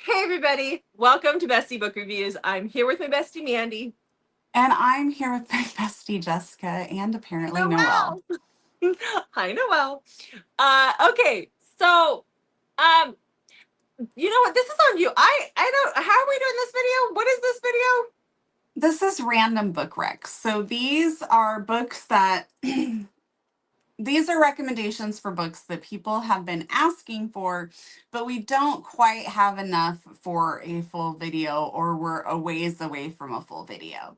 Hey everybody, welcome to Bestie Book Reviews. I'm here with my bestie Mandy. And I'm here with my bestie Jessica and apparently Noelle. Hi Noelle. Okay, so um, you know what? This is on you. I don't. How are we doing this video? What is this video? This is random book recs. So these are books that these are recommendations for books that people have been asking for, but we don't quite have enough for a full video, or we're a ways away from a full video.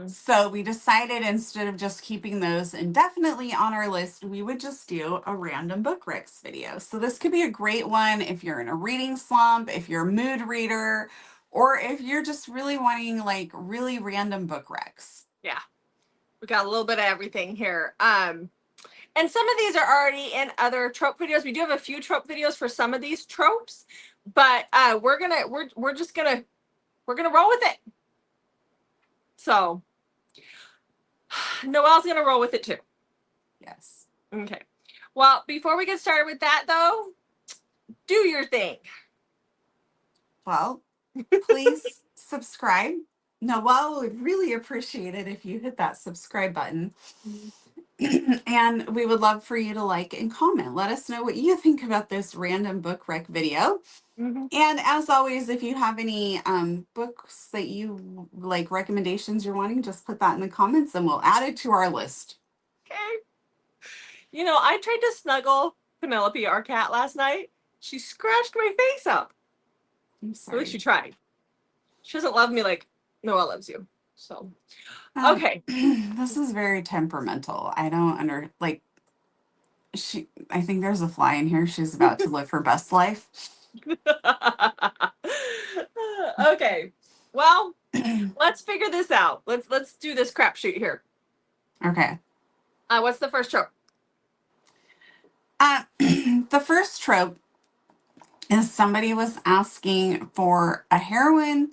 So we decided instead of just keeping those indefinitely on our list, we would just do a random book recs video. So this could be a great one if you're in a reading slump, if you're a mood reader, or if you're just really wanting like really random book recs. Yeah, we got a little bit of everything here. And some of these are already in other trope videos. We do have a few trope videos for some of these tropes, but we're just gonna roll with it. So Noelle's gonna roll with it too. Yes. Okay. Well, before we get started with that though, do your thing. Well, please subscribe. Noelle would really appreciate it if you hit that subscribe button. And we would love for you to like and comment. Let us know what you think about this random book rec video. And as always, if you have any books that you like, recommendations you're wanting, just put that in the comments and we'll add it to our list. Okay. You know, I tried to snuggle Penelope, our cat, last night. She scratched my face up. I'm At sorry. least she tried. She doesn't love me like Noelle loves you. So, okay. This is very temperamental. I don't I think there's a fly in here. She's about to live her best life. Okay. Well, let's figure this out. Let's do this crapshoot here. Okay. What's the first trope? The first trope is somebody was asking for a heroine.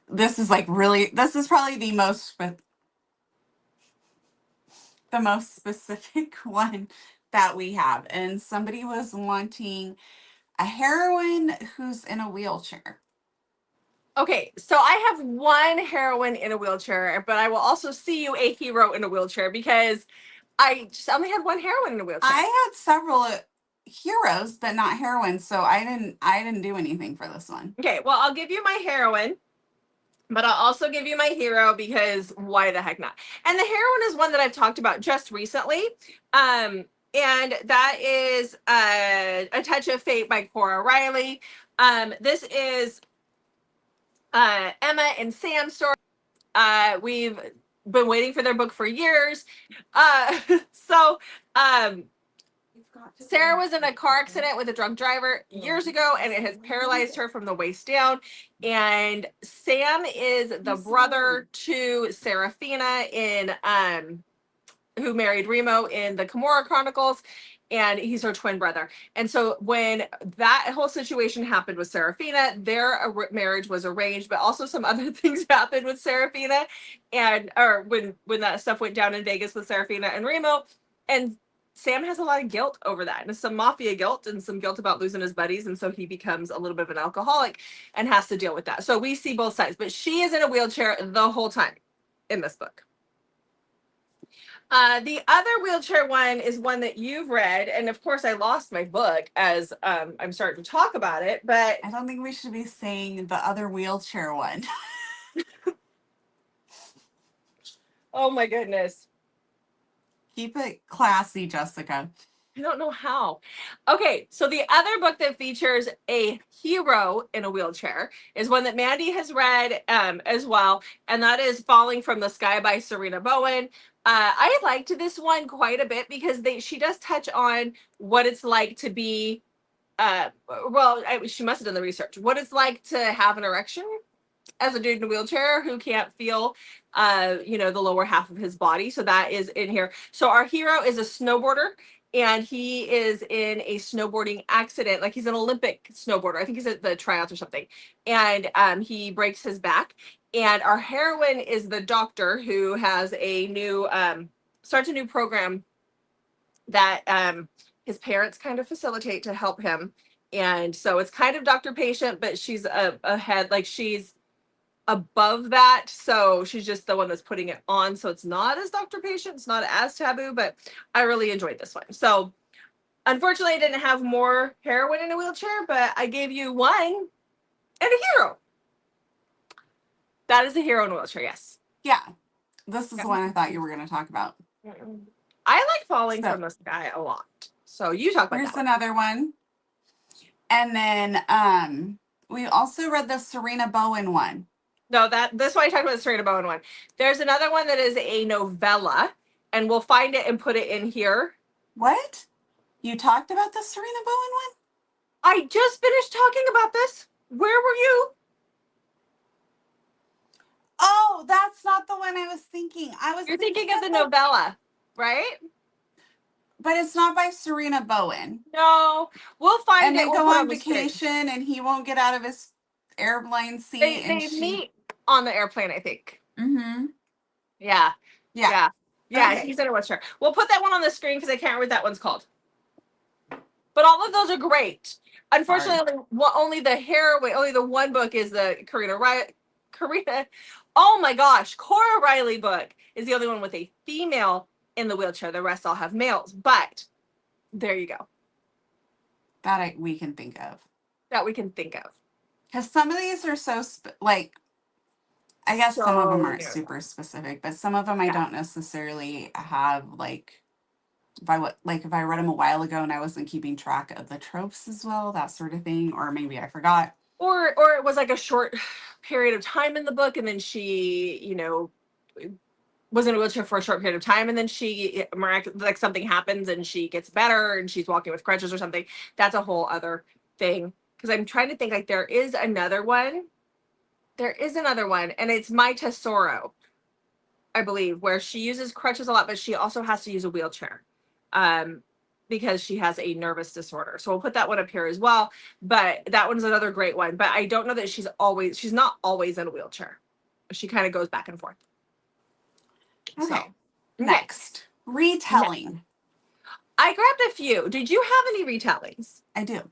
This is probably the most specific one that we have. And somebody was wanting a heroine who's in a wheelchair. Okay, so I have one heroine in a wheelchair, but I will also see you a hero in a wheelchair because I just only had one heroine in a wheelchair. I had several heroes, but not heroines, so I didn't do anything for this one. Okay, well, I'll give you my heroine, but I'll also give you my hero because why the heck not? And the heroine is one that I've talked about just recently. And that is A Touch of Fate by Cora Riley. This is Emma and Sam's story. We've been waiting for their book for years. Sarah was in a car accident with a drunk driver years ago, and it has paralyzed her from the waist down. And Sam is the brother to Serafina who married Remo in the Kimura Chronicles, and he's her twin brother. And so when that whole situation happened with Serafina, their marriage was arranged, but also some other things happened with Serafina, or when that stuff went down in Vegas with Serafina and Remo, and Sam has a lot of guilt over that, and some mafia guilt and some guilt about losing his buddies, and so he becomes a little bit of an alcoholic and has to deal with that. So we see both sides, but she is in a wheelchair the whole time in this book. The other wheelchair one is one that you've read, and of course I lost my book as I'm starting to talk about it, but I don't think we should be saying the other wheelchair one. Oh my goodness. Keep it classy, Jessica. I don't know how. Okay, so the other book that features a hero in a wheelchair is one that Mandy has read as well, and that is Falling from the Sky by Serena Bowen. I liked this one quite a bit because she does touch on what it's like to be, she must have done the research, what it's like to have an erection as a dude in a wheelchair who can't feel the lower half of his body. So that is in here. So our hero is a snowboarder, and he is in a snowboarding accident. Like, he's an Olympic snowboarder. I think he's at the tryouts or something. And he breaks his back. And our heroine is the doctor who has starts a new program that his parents kind of facilitate to help him. And so it's kind of doctor patient, but she's ahead, like she's above that. So she's just the one that's putting it on. So it's not as doctor patient, it's not as taboo, but I really enjoyed this one. So unfortunately, I didn't have more heroine in a wheelchair, but I gave you one and a hero. That is a hero in a wheelchair, yes. Yeah. This is the one I thought you were going to talk about. I like Falling from the Sky a lot. So you talk about here's that. Another one. And then we also read the Serena Bowen one. No, this one I talked about the Serena Bowen one. There's another one that is a novella, and we'll find it and put it in here. What? You talked about the Serena Bowen one? I just finished talking about this. Where were you? Oh, that's not the one I was thinking. You're thinking of the novella, right? But it's not by Serena Bowen. No, we'll find it. And they go on vacation, and he won't get out of his airplane seat. They meet on the airplane, I think. Mm-hmm. Yeah. Okay. He's in a wheelchair. We'll put that one on the screen because I can't remember what that one's called. But all of those are great. Unfortunately, only the one book is the Karina. Oh my gosh, Cora Riley book is the only one with a female in the wheelchair. The rest all have males. But there you go. That we can think of. Because some of these are so I guess some of them aren't super specific, but some of them I don't necessarily have if I read them a while ago and I wasn't keeping track of the tropes as well, that sort of thing, or maybe I forgot. Or it was like a short period of time in the book, and then she, was in a wheelchair for a short period of time, and then she something happens and she gets better and she's walking with crutches or something. That's a whole other thing. Because I'm trying to think, there is another one. And it's My Tesoro, I believe, where she uses crutches a lot, but she also has to use a wheelchair. Because she has a nervous disorder. So we'll put that one up here as well. But that one's another great one. But I don't know that she's not always in a wheelchair. She kind of goes back and forth. Okay. So, next, retelling. I grabbed a few. Did you have any retellings? I do.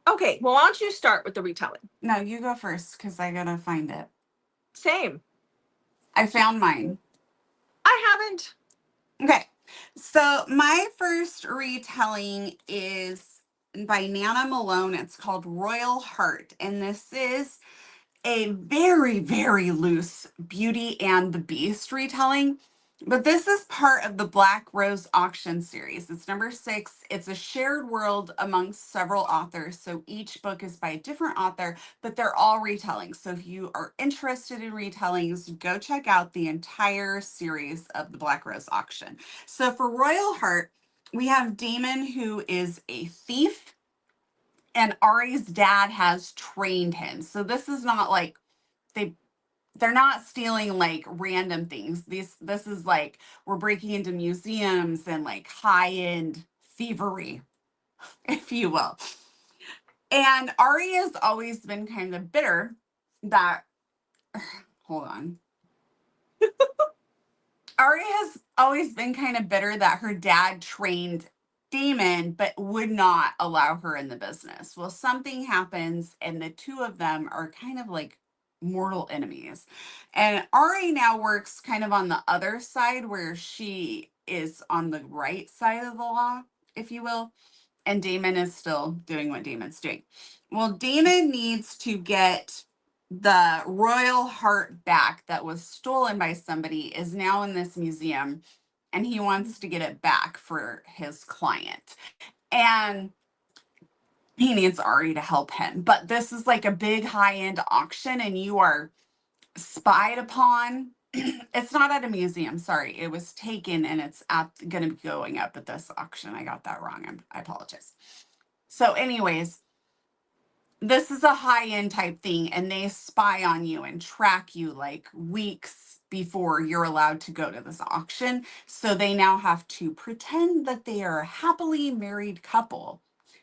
Okay. Well, why don't you start with the retelling? No, you go first because I got to find it. Same. I found mine. I haven't. Okay. So my first retelling is by Nana Malone. It's called Royal Heart. And this is a very, very loose Beauty and the Beast retelling. But this is part of the Black Rose Auction series. It's number 6. It's a shared world amongst several authors. So each book is by a different author, but they're all retellings. So if you are interested in retellings, go check out the entire series of the Black Rose Auction. So for Royal Heart, we have Damon, who is a thief, and Ari's dad has trained him. So this is not like they're not stealing random things. This is we're breaking into museums and high-end thievery, if you will. And Ari has always been kind of bitter that hold on. Ari has always been kind of bitter that her dad trained Damon but would not allow her in the business. Well, something happens and the two of them are kind of mortal enemies. And Ari now works kind of on the other side where she is on the right side of the law, if you will. And Damon is still doing what Damon's doing. Well, Damon needs to get the royal heart back that was stolen by somebody, is now in this museum, and he wants to get it back for his client. And he needs Ari to help him. But this is a big high-end auction, and you are spied upon. It's not at a museum. Sorry. It was taken, and it's going to be going up at this auction. I got that wrong. I apologize. So anyways, this is a high-end type thing, and they spy on you and track you weeks before you're allowed to go to this auction. So they now have to pretend that they are a happily married couple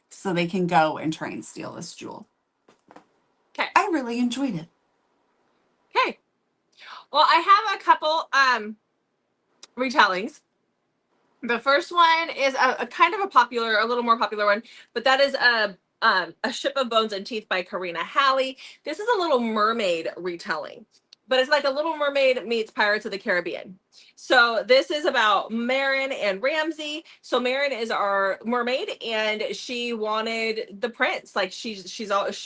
so they can go and try and steal this jewel. Okay. I really enjoyed it. Okay. Well, I have a couple retellings. The first one is a kind of a little more popular one, but that is a Ship of Bones and Teeth by Karina Halley. This is a Little Mermaid retelling, but it's like a Little Mermaid meets Pirates of the Caribbean. So this is about Marin and Ramsey. So Marin is our mermaid, and she wanted the prince. Like she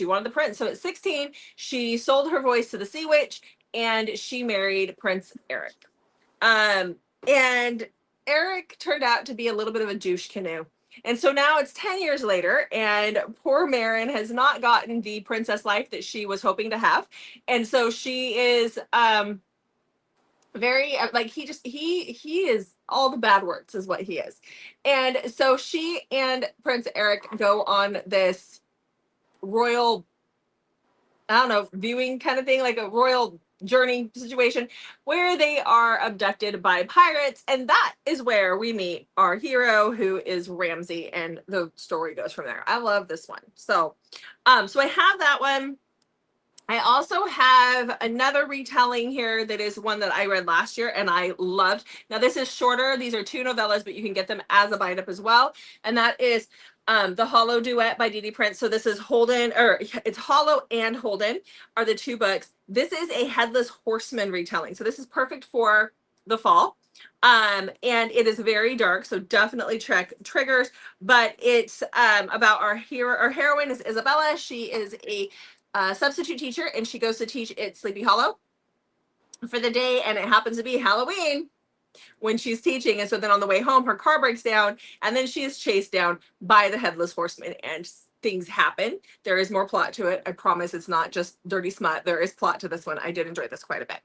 wanted the prince. So at 16, she sold her voice to the Sea Witch, and she married Prince Eric. And Eric turned out to be a little bit of a douche canoe. And so now it's 10 years later, and poor Marin has not gotten the princess life that she was hoping to have. And so she is very like he is all the bad words is what he is. And so she and Prince Eric go on this royal, I don't know, viewing kind of thing, like a royal journey situation where they are abducted by pirates, and that is where we meet our hero, who is Ramsey, and the story goes from there. I love this one. So so I have that one. I also have another retelling here that is one that I read last year and I loved. Now this is shorter. These are 2 novellas, but you can get them as a bind up as well. And that is The Hollow Duet by Dee Dee Prince. So this is Holden, or it's Hollow and Holden are the 2 books. This is a Headless Horseman retelling. So this is perfect for the fall. And it is very dark, so definitely check triggers. But it's about our hero. Our heroine is Isabella. She is a substitute teacher, and she goes to teach at Sleepy Hollow for the day, and it happens to be Halloween when she's teaching. And so then on the way home, her car breaks down, and then she is chased down by the Headless Horseman, and things happen. There is more plot to it. I promise it's not just dirty smut. There is plot to this one. I did enjoy this quite a bit.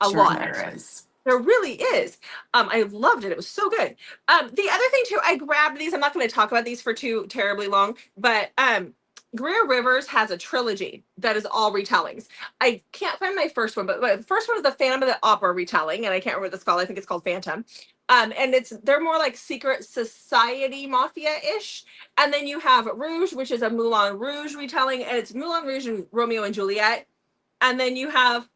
A lot. There is. There really is. I loved it. It was so good. The other thing too, I grabbed these. I'm not going to talk about these for too terribly long, but Greer Rivers has a trilogy that is all retellings. I can't find my first one, but the first one is the Phantom of the Opera retelling, and I can't remember what it's called. I think it's called Phantom. And they're more like secret society mafia-ish. And then you have Rouge, which is a Moulin Rouge retelling, and it's Moulin Rouge and Romeo and Juliet. And then you have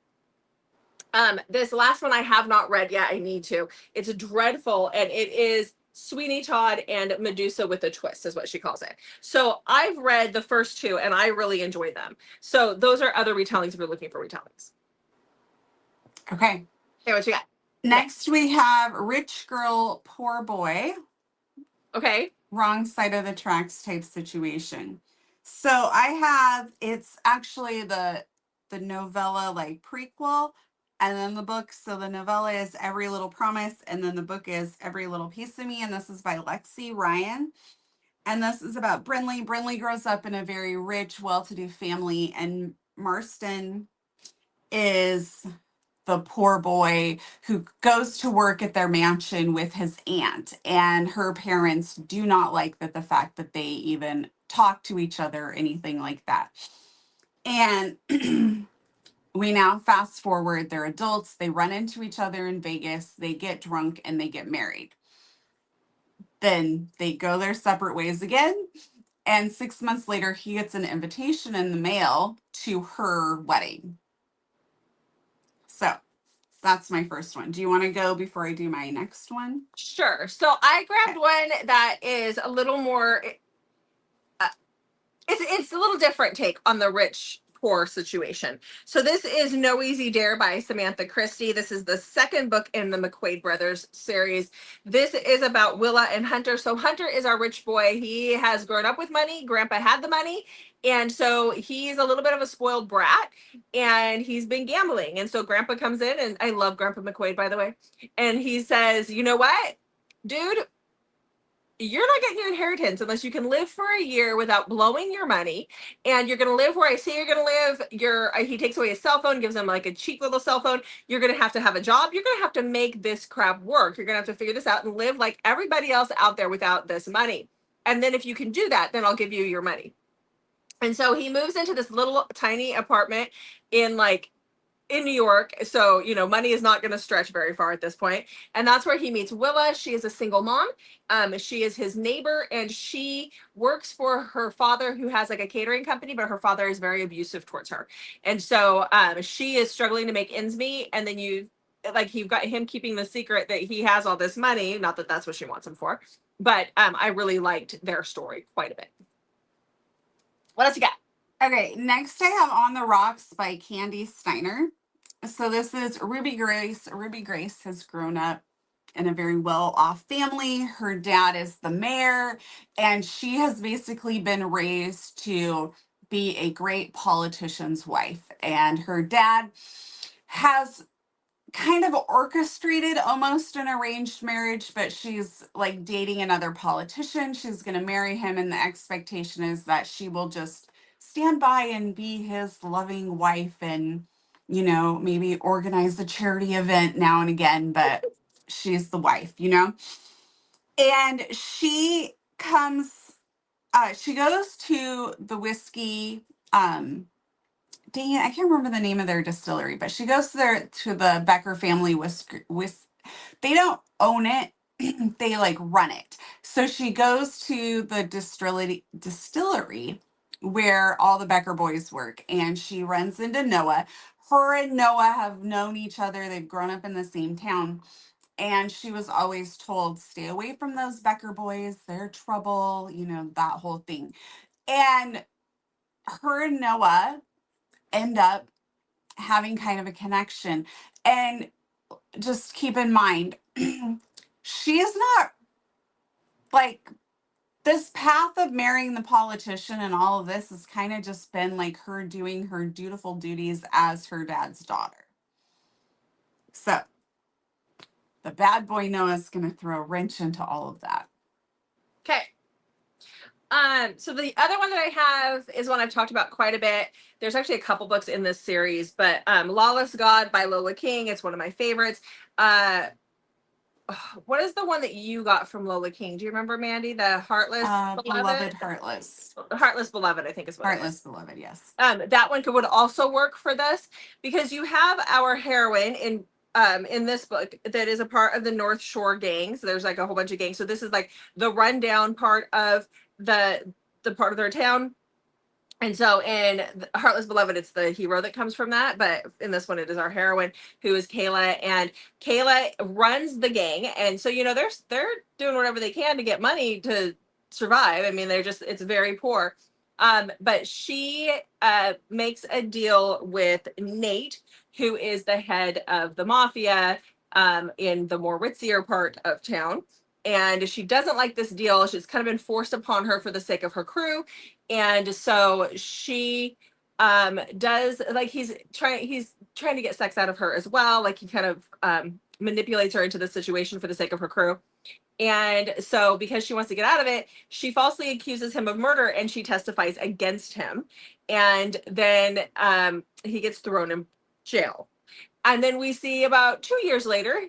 this last one I have not read yet. I need to. It's dreadful, and it is Sweeney Todd and Medusa with a Twist is what she calls it. So I've read the first 2 and I really enjoyed them. So those are other retellings if you're looking for retellings. Okay. Okay, what you got? Next we have Rich Girl, Poor Boy. Okay. Wrong side of the tracks type situation. So I have, it's actually the novella like prequel, and then the book. So the novella is Every Little Promise, and then the book is Every Little Piece of Me, and this is by Lexi Ryan. And this is about Brinley. Brinley grows up in a very rich, well-to-do family, and Marston is the poor boy who goes to work at their mansion with his aunt, and her parents do not like the fact that they even talk to each other or anything like that. And we now fast forward, they're adults, they run into each other in Vegas, they get drunk, and they get married. Then they go their separate ways again, and 6 months later he gets an invitation in the mail to her wedding. So that's my first one. Do you want to go before I do my next one? Sure. So I grabbed one that is a little more, it's a little different take on the rich poor situation. So this is No Easy Dare by Samantha Christie. This is the second book in the McQuaid Brothers series. This is about Willa and Hunter. So Hunter is our rich boy. He has grown up with money. Grandpa had the money. And so he's a little bit of a spoiled brat, and he's been gambling. And so Grandpa comes in, and I love Grandpa McQuaid, by the way. And he says, you know what, dude? You're not getting your inheritance unless you can live for a year without blowing your money. And you're going to live where I say you're going to live. He takes away his cell phone, gives him like a cheap little cell phone. You're going to have a job. You're going to have to make this crap work. You're going to have to figure this out and live like everybody else out there without this money. And then if you can do that, then I'll give you your money. And so he moves into this little tiny apartment in New York. So, money is not going to stretch very far at this point. And that's where he meets Willa. She is a single mom. She is his neighbor, and she works for her father, who has like a catering company, but her father is very abusive towards her. And so she is struggling to make ends meet. And then you like he got him keeping the secret that he has all this money. Not that that's what she wants him for, but I really liked their story quite a bit. What else you got? Okay, next I have On the Rocks by Candy Steiner. So this is Ruby Grace. Ruby Grace has grown up in a very well-off family. Her dad is the mayor, and she has basically been raised to be a great politician's wife. And her dad has kind of orchestrated almost an arranged marriage, but she's like dating another politician. She's going to marry him, and the expectation is that she will just stand by and be his loving wife and, you know, maybe organize a charity event now and again, but she's the wife, you know? And she goes to the whiskey, dang it, I can't remember the name of their distillery, but she goes to the Becker family they don't own it, they like run it. So she goes to the distillery where all the Becker boys work, and she runs into Noah. Her and Noah have known each other, they've grown up in the same town. And she was always told, stay away from those Becker boys, they're trouble, you know, that whole thing. And her and Noah end up having kind of a connection. And just keep in mind, she is not like this path of marrying the politician and all of this has kind of just been like her doing her dutiful duties as her dad's daughter. So the bad boy Noah's going to throw a wrench into all of that. Okay. So the other one that I have is one I've talked about quite a bit. There's actually a couple books in this series, but Lawless God by Lola King. It's one of my favorites. What is the one that you got from Lola King? Do you remember, Mandy? The Heartless Beloved Heartless. Heartless Beloved, I think is what Heartless it is. Beloved, yes. That one would also work for this because you have our heroine in this book that is a part of the North Shore gang. So there's like a whole bunch of gangs. So this is like the rundown part of the part of their town. And so in Heartless Beloved, it's the hero that comes from that. But in this one, it is our heroine, who is Kayla. And Kayla runs the gang. And so, you know, they're doing whatever they can to get money to survive. I mean, it's very poor. But she makes a deal with Nate, who is the head of the mafia in the more ritzier part of town. And she doesn't like this deal. She's kind of been forced upon her for the sake of her crew. And so she does, like, he's trying to get sex out of her as well. Like, he kind of manipulates her into the situation for the sake of her crew. And so because she wants to get out of it, she falsely accuses him of murder, and she testifies against him. And then he gets thrown in jail. And then we see about 2 years later,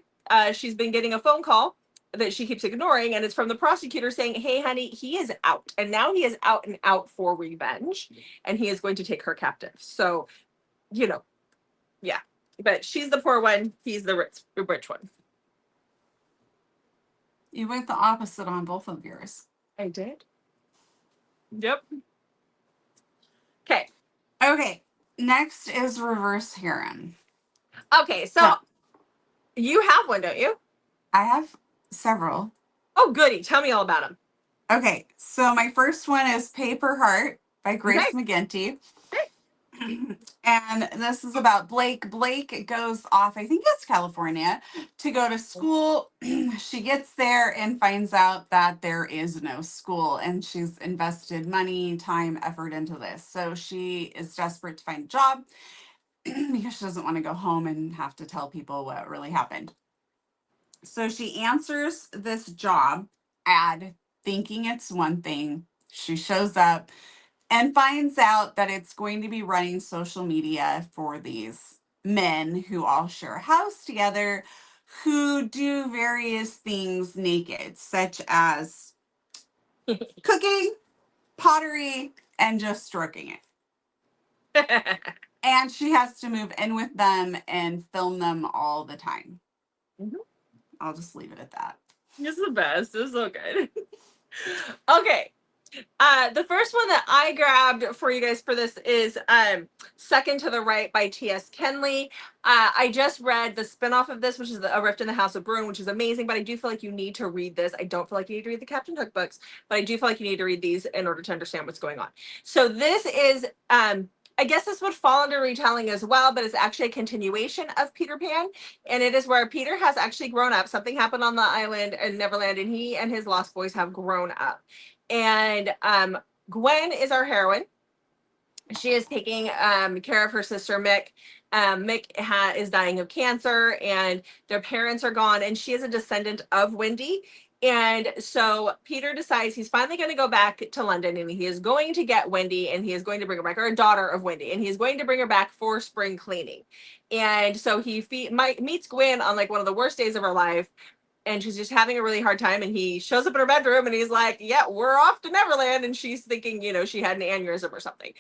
she's been getting a phone call that she keeps ignoring, and it's from the prosecutor saying, hey honey, he is out, and now he is out and out for revenge, and he is going to take her captive. So, you know, yeah, but she's the poor one, he's the rich one. You went the opposite on both of yours. I did. Yep. Okay, next is Reverse Harem. Okay, so you have one, don't you? I have several. Oh, goody. Tell me all about them. Okay, so my first one is Paper Heart by Grace McGinty. And this is about Blake. Blake goes off, I think it's California, to go to school. She gets there and finds out that there is no school, and she's invested money, time, effort into this. So she is desperate to find a job because she doesn't want to go home and have to tell people what really happened. So she answers this job ad thinking it's one thing. She shows up and finds out that it's going to be running social media for these men who all share a house together, who do various things naked, such as cooking, pottery, and just stroking it. And she has to move in with them and film them all the time. Mm-hmm. I'll just leave it at that. It's the best. It's so good. Okay. The first one that I grabbed for you guys for this is Second to the Right by T.S. Kenley. I just read the spinoff of this, which is A Rift in the House of Bruin, which is amazing, but I do feel like you need to read this. I don't feel like you need to read the Captain Hook books, but I do feel like you need to read these in order to understand what's going on. So this is, I guess this would fall under retelling as well, but it's actually a continuation of Peter Pan, and it is where Peter has actually grown up. Something happened on the island in Neverland, and he and his lost boys have grown up. And Gwen is our heroine. She is taking care of her sister Mick. Mick is dying of cancer, and their parents are gone, and she is a descendant of Wendy. And so Peter decides he's finally going to go back to London, and he is going to get Wendy, and he is going to bring her back, or a daughter of Wendy, and he's going to bring her back for spring cleaning. And so he meets Gwen on like one of the worst days of her life, and she's just having a really hard time, and he shows up in her bedroom and he's like, yeah, we're off to Neverland, and she's thinking, you know, she had an aneurysm or something.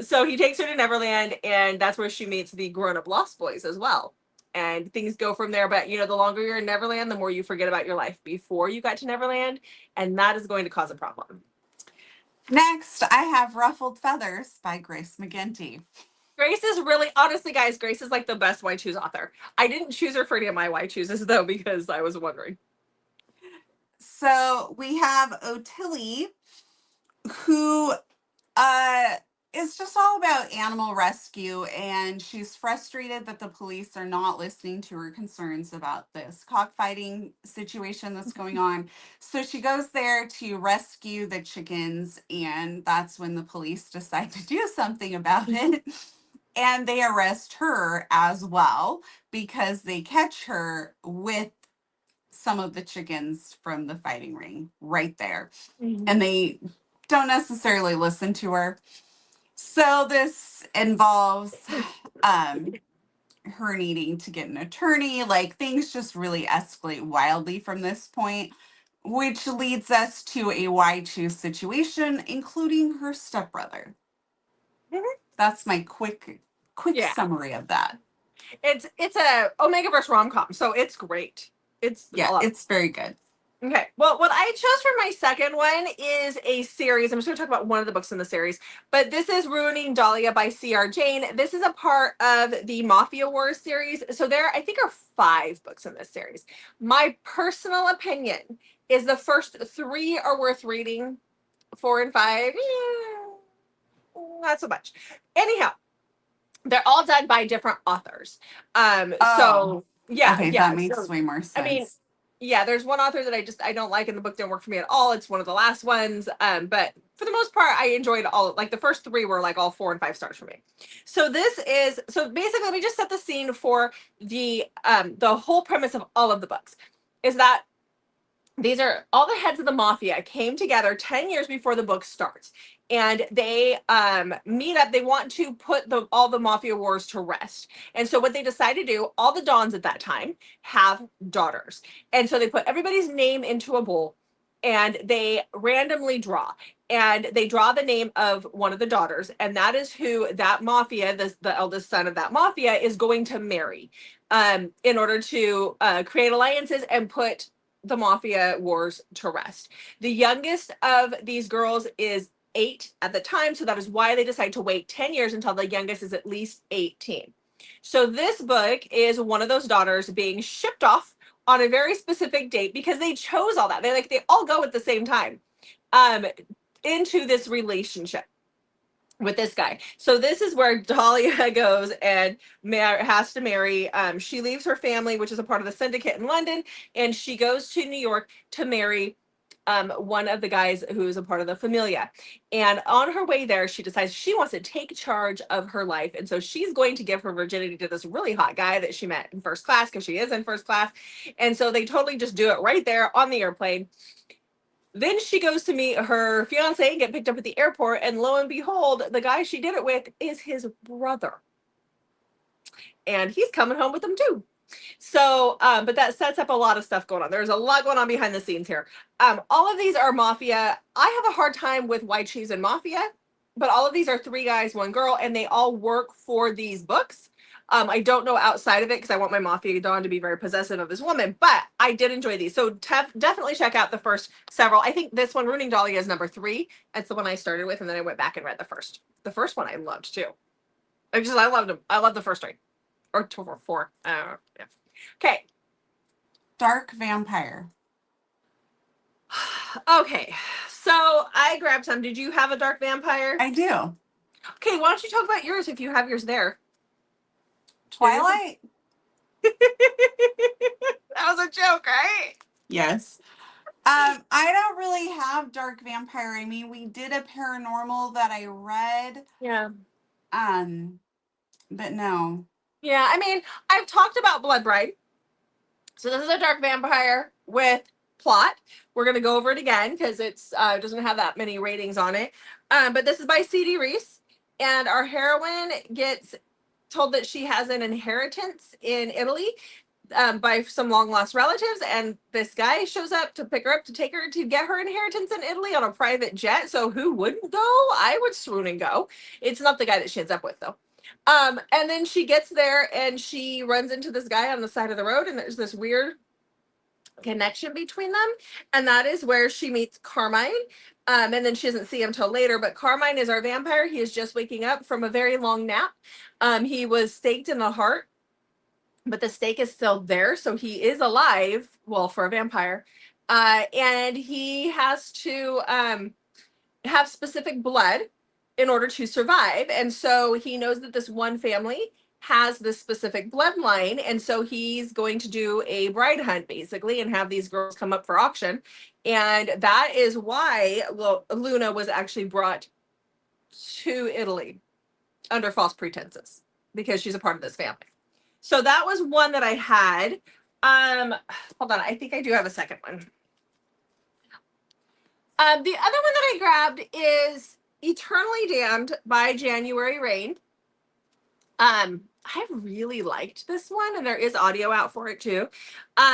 So he takes her to Neverland, and that's where she meets the grown-up Lost Boys as well, and things go from there. But you know, the longer you're in Neverland, the more you forget about your life before you got to Neverland, and that is going to cause a problem. Next, I have Ruffled Feathers by Grace McGinty. Grace is really, honestly, guys, Grace is like the best Why Choose author. I didn't choose her for any of my Why Chooses, though, because I was wondering. So we have Ottilie, who is just all about animal rescue, and she's frustrated that the police are not listening to her concerns about this cockfighting situation that's going on. So she goes there to rescue the chickens, and that's when the police decide to do something about it. And they arrest her as well because they catch her with some of the chickens from the fighting ring right there. Mm-hmm. And they don't necessarily listen to her. So this involves her needing to get an attorney. Like, things just really escalate wildly from this point, which leads us to a Why Choose situation, including her stepbrother. Mhm. That's my quick summary of that. It's a Omegaverse rom-com, so it's great. It's very good. Okay. Well, what I chose for my second one is a series. I'm just going to talk about one of the books in the series, but this is Ruining Dahlia by C.R. Jane. This is a part of the Mafia Wars series. So there, I think, are 5 books in this series. My personal opinion is the first 3 are worth reading. 4 and 5, not so much. Anyhow, they're all done by different authors. So yeah, okay, yeah, that makes way more sense. I mean, yeah, there's one author that I don't like, and the book didn't work for me at all. It's one of the last ones. But for the most part, I enjoyed all, like the first 3 were like all 4 and 5 stars for me. So so basically, let me just set the scene for the whole premise of all of the books is that these are all the heads of the mafia came together 10 years before the book starts, and they meet up. They want to put all the mafia wars to rest. And so what they decide to do, all the Dons at that time have daughters. And so they put everybody's name into a bowl, and they randomly draw. And they draw the name of one of the daughters, and that is who that mafia, the eldest son of that mafia, is going to marry in order to create alliances and put the mafia wars to rest. The youngest of these girls is 8 at the time, so that is why they decide to wait 10 years until the youngest is at least 18. So this book is one of those daughters being shipped off on a very specific date because they chose all that. They all go at the same time into this relationship with this guy. So this is where Dahlia goes and has to marry. She leaves her family, which is a part of the syndicate in London, and she goes to New York to marry one of the guys who is a part of the Familia. And on her way there, she decides she wants to take charge of her life. And so she's going to give her virginity to this really hot guy that she met in first class, because she is in first class. And so they totally just do it right there on the airplane. Then she goes to meet her fiance and get picked up at the airport, and lo and behold, the guy she did it with is his brother. And he's coming home with them too. So, but that sets up a lot of stuff going on. There's a lot going on behind the scenes here. All of these are mafia. I have a hard time with White Cheese and Mafia, but all of these are 3 guys, 1 girl, and they all work for these books. I don't know outside of it because I want my Mafia Don to be very possessive of his woman, but I did enjoy these. So definitely check out the first several. I think this one, Ruining Dahlia, is number 3. That's the one I started with, and then I went back and read the first. The first one I loved too. I loved him. I loved the first 3 or 2 or 4. Yeah. Okay. Dark vampire. Okay. So I grabbed some. Did you have a dark vampire? I do. Okay, why don't you talk about yours if you have yours there? Twilight? That was a joke, right? Yes. I don't really have dark vampire. I mean, we did a paranormal that I read. Yeah. But no. Yeah, I mean, I've talked about Blood Bride. So this is a dark vampire with plot. We're going to go over it again because it's doesn't have that many ratings on it. But this is by C.D. Reese. And our heroine gets told that she has an inheritance in Italy by some long lost relatives, and this guy shows up to pick her up to take her to get her inheritance in Italy on a private jet. So who wouldn't go? I would swoon and go. It's not the guy that she ends up with though. And then she gets there and she runs into this guy on the side of the road, and there's this weird connection between them, and that is where she meets Carmine. And then she doesn't see him till later, but Carmine is our vampire. He is just waking up from a very long nap. He was staked in the heart, but the stake is still there, so he is alive, well, for a vampire. And he has to have specific blood in order to survive. And so he knows that this one family has this specific bloodline, and so he's going to do a bride hunt basically and have these girls come up for auction. And that is why Luna was actually brought to Italy under false pretenses, because she's a part of this family. So that was one that I had. Hold on, I think I do have a second one. The other one that I grabbed is Eternally Damned by January Rain. I really liked this one, and there is audio out for it too.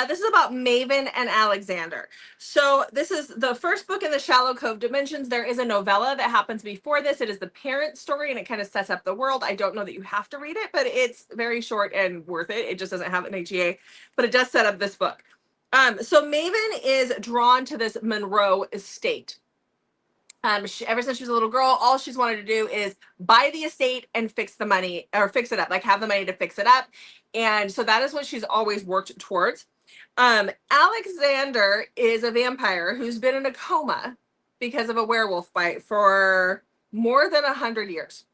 This is about Maven and Alexander. So this is the first book in the Shallow Cove Dimensions. There is a novella that happens before this. It is the parent story, and it kind of sets up the world. I don't know that you have to read it, but it's very short and worth it. It just doesn't have an HEA, but it does set up this book. So Maven is drawn to this Monroe estate. Ever since she was a little girl, all she's wanted to do is buy the estate and fix the money, or fix it up, like have the money to fix it up. And so that is what she's always worked towards. Alexander is a vampire who's been in a coma because of a werewolf bite for more than 100 years.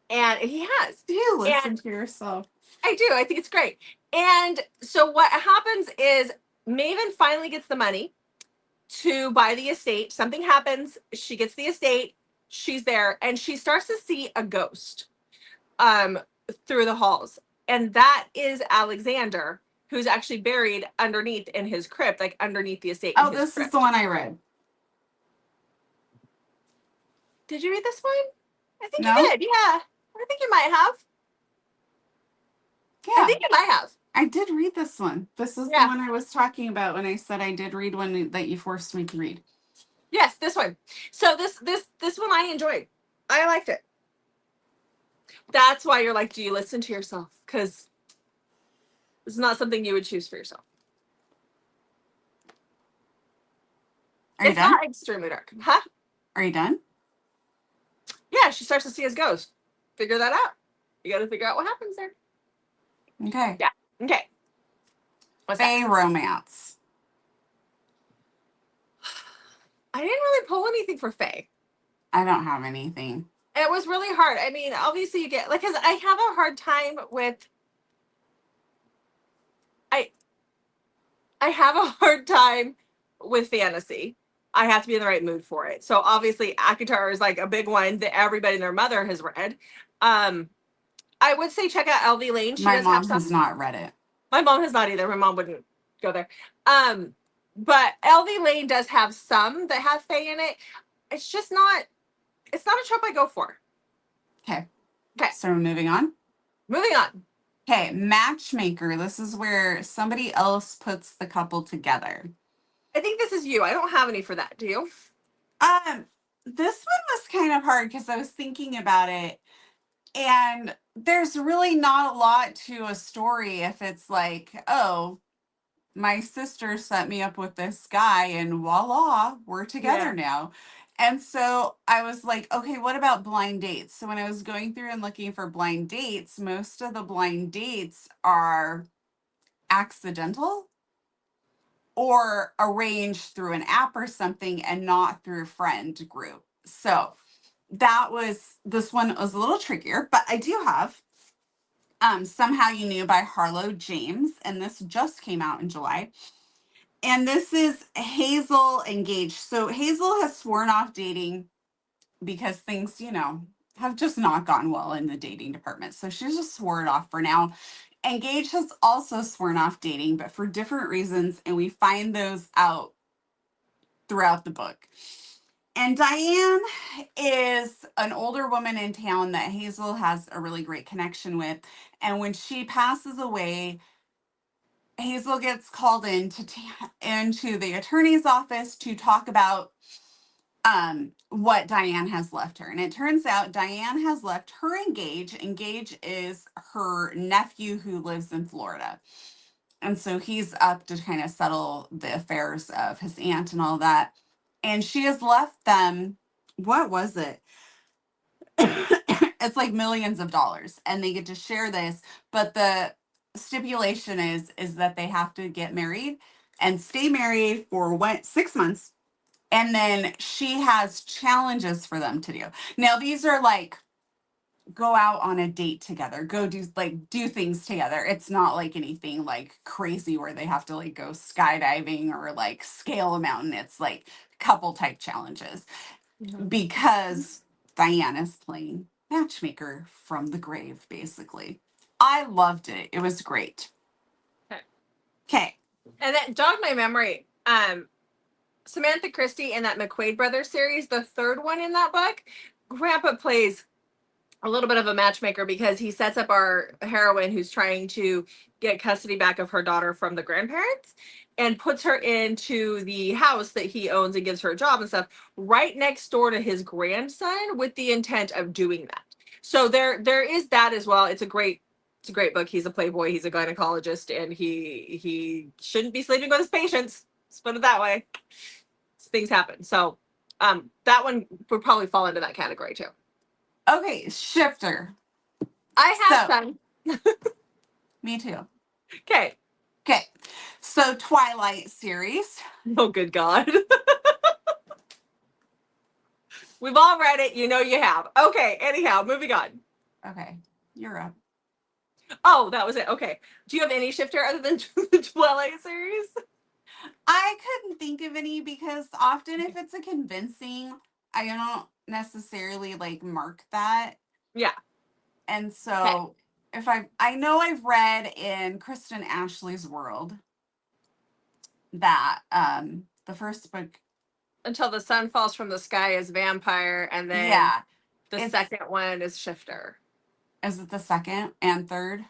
And he has. Do you listen to yourself? I do. I think it's great. And so what happens is Maven finally gets the money to buy the estate. Something happens. She gets the estate. She's there, and she starts to see a ghost through the halls. And that is Alexander, who's actually buried underneath in his crypt, like underneath the estate. Oh, this is the one I read. Did you read this one? I think No? you did. Yeah. I think you might have. Yeah. I think you might have. I did read this one. This is the one I was talking about when I said I did read one that you forced me to read. Yes, this one. So this one I enjoyed. I liked it. That's why you're like, do you listen to yourself? Because it's not something you would choose for yourself. Are you it's done? Not extremely dark. Huh? Are you done? Yeah, she starts to see his ghost. Figure that out. You got to figure out what happens there. Okay. Yeah. Okay. What's Fae that? romance. I didn't really pull anything for Fae. I don't have anything. It was really hard. I mean, obviously you get, like, because I have a hard time with, I have a hard time with fantasy. I have to be in the right mood for it. So obviously Akatar is like a big one that everybody and their mother has read. I would say check out LV Lane. My mom has not read it. My mom has not either. My mom wouldn't go there. But LV Lane does have some that have Fae in it. It's just not, it's not a trope I go for. Okay. Okay. So we're moving on. Moving on. Okay, Matchmaker. This is where somebody else puts the couple together. I think this is you. I don't have any for that. Do you? This one was kind of hard because I was thinking about it. And there's really not a lot to a story if it's like, oh, my sister set me up with this guy and voila, we're together Yeah. now. And so I was like, okay, what about blind dates? So when I was going through and looking for blind dates, most of the blind dates are accidental or arranged through an app or something and not through a friend group. So this one was a little trickier, but I do have Somehow You Knew by Harlow James, and this just came out in July. And this is Hazel engaged. So Hazel has sworn off dating because things, have just not gone well in the dating department. So she's just sworn off for now. Engaged has also sworn off dating, but for different reasons. And we find those out throughout the book. And Diane is an older woman in town that Hazel has a really great connection with. And when she passes away, Hazel gets called into the attorney's office to talk about what Diane has left her. And it turns out Diane has left her Engage. Engage is her nephew who lives in Florida. And so he's up to kind of settle the affairs of his aunt and all that. And she has left them, what was it? It's like millions of dollars, and they get to share this, but the stipulation is that they have to get married and stay married for 6 months, and then she has challenges for them to do. Now these are like go out on a date together, go do things together. It's not like anything like crazy where they have to like go skydiving or like scale a mountain. It's like couple type challenges because Diana's playing Matchmaker from the grave, basically. I loved it. It was great. Okay. Okay. And that jogged my memory. Samantha Christie in that McQuaid Brothers series, the third one in that book, Grandpa plays a little bit of a matchmaker because he sets up our heroine who's trying to get custody back of her daughter from the grandparents and puts her into the house that he owns and gives her a job and stuff right next door to his grandson with the intent of doing that. So there is that as well. It's a great book. He's a playboy, he's a gynecologist, and he shouldn't be sleeping with his patients. Let's put it that way. Things happen. So that one would probably fall into that category too. Okay, shifter. I have some. Me too. Okay. Okay. So Twilight series. Oh, good God. We've all read it. You know you have. Okay. Anyhow, moving on. Okay. You're up. Oh, that was it. Okay. Do you have any shifter other than the Twilight series? I couldn't think of any because often if it's a convincing, I don't necessarily like mark that. Yeah. And so if I know I've read in Kristen Ashley's world that the first book Until the Sun Falls from the Sky is Vampire, and then the second one is Shifter. Is it the second and third?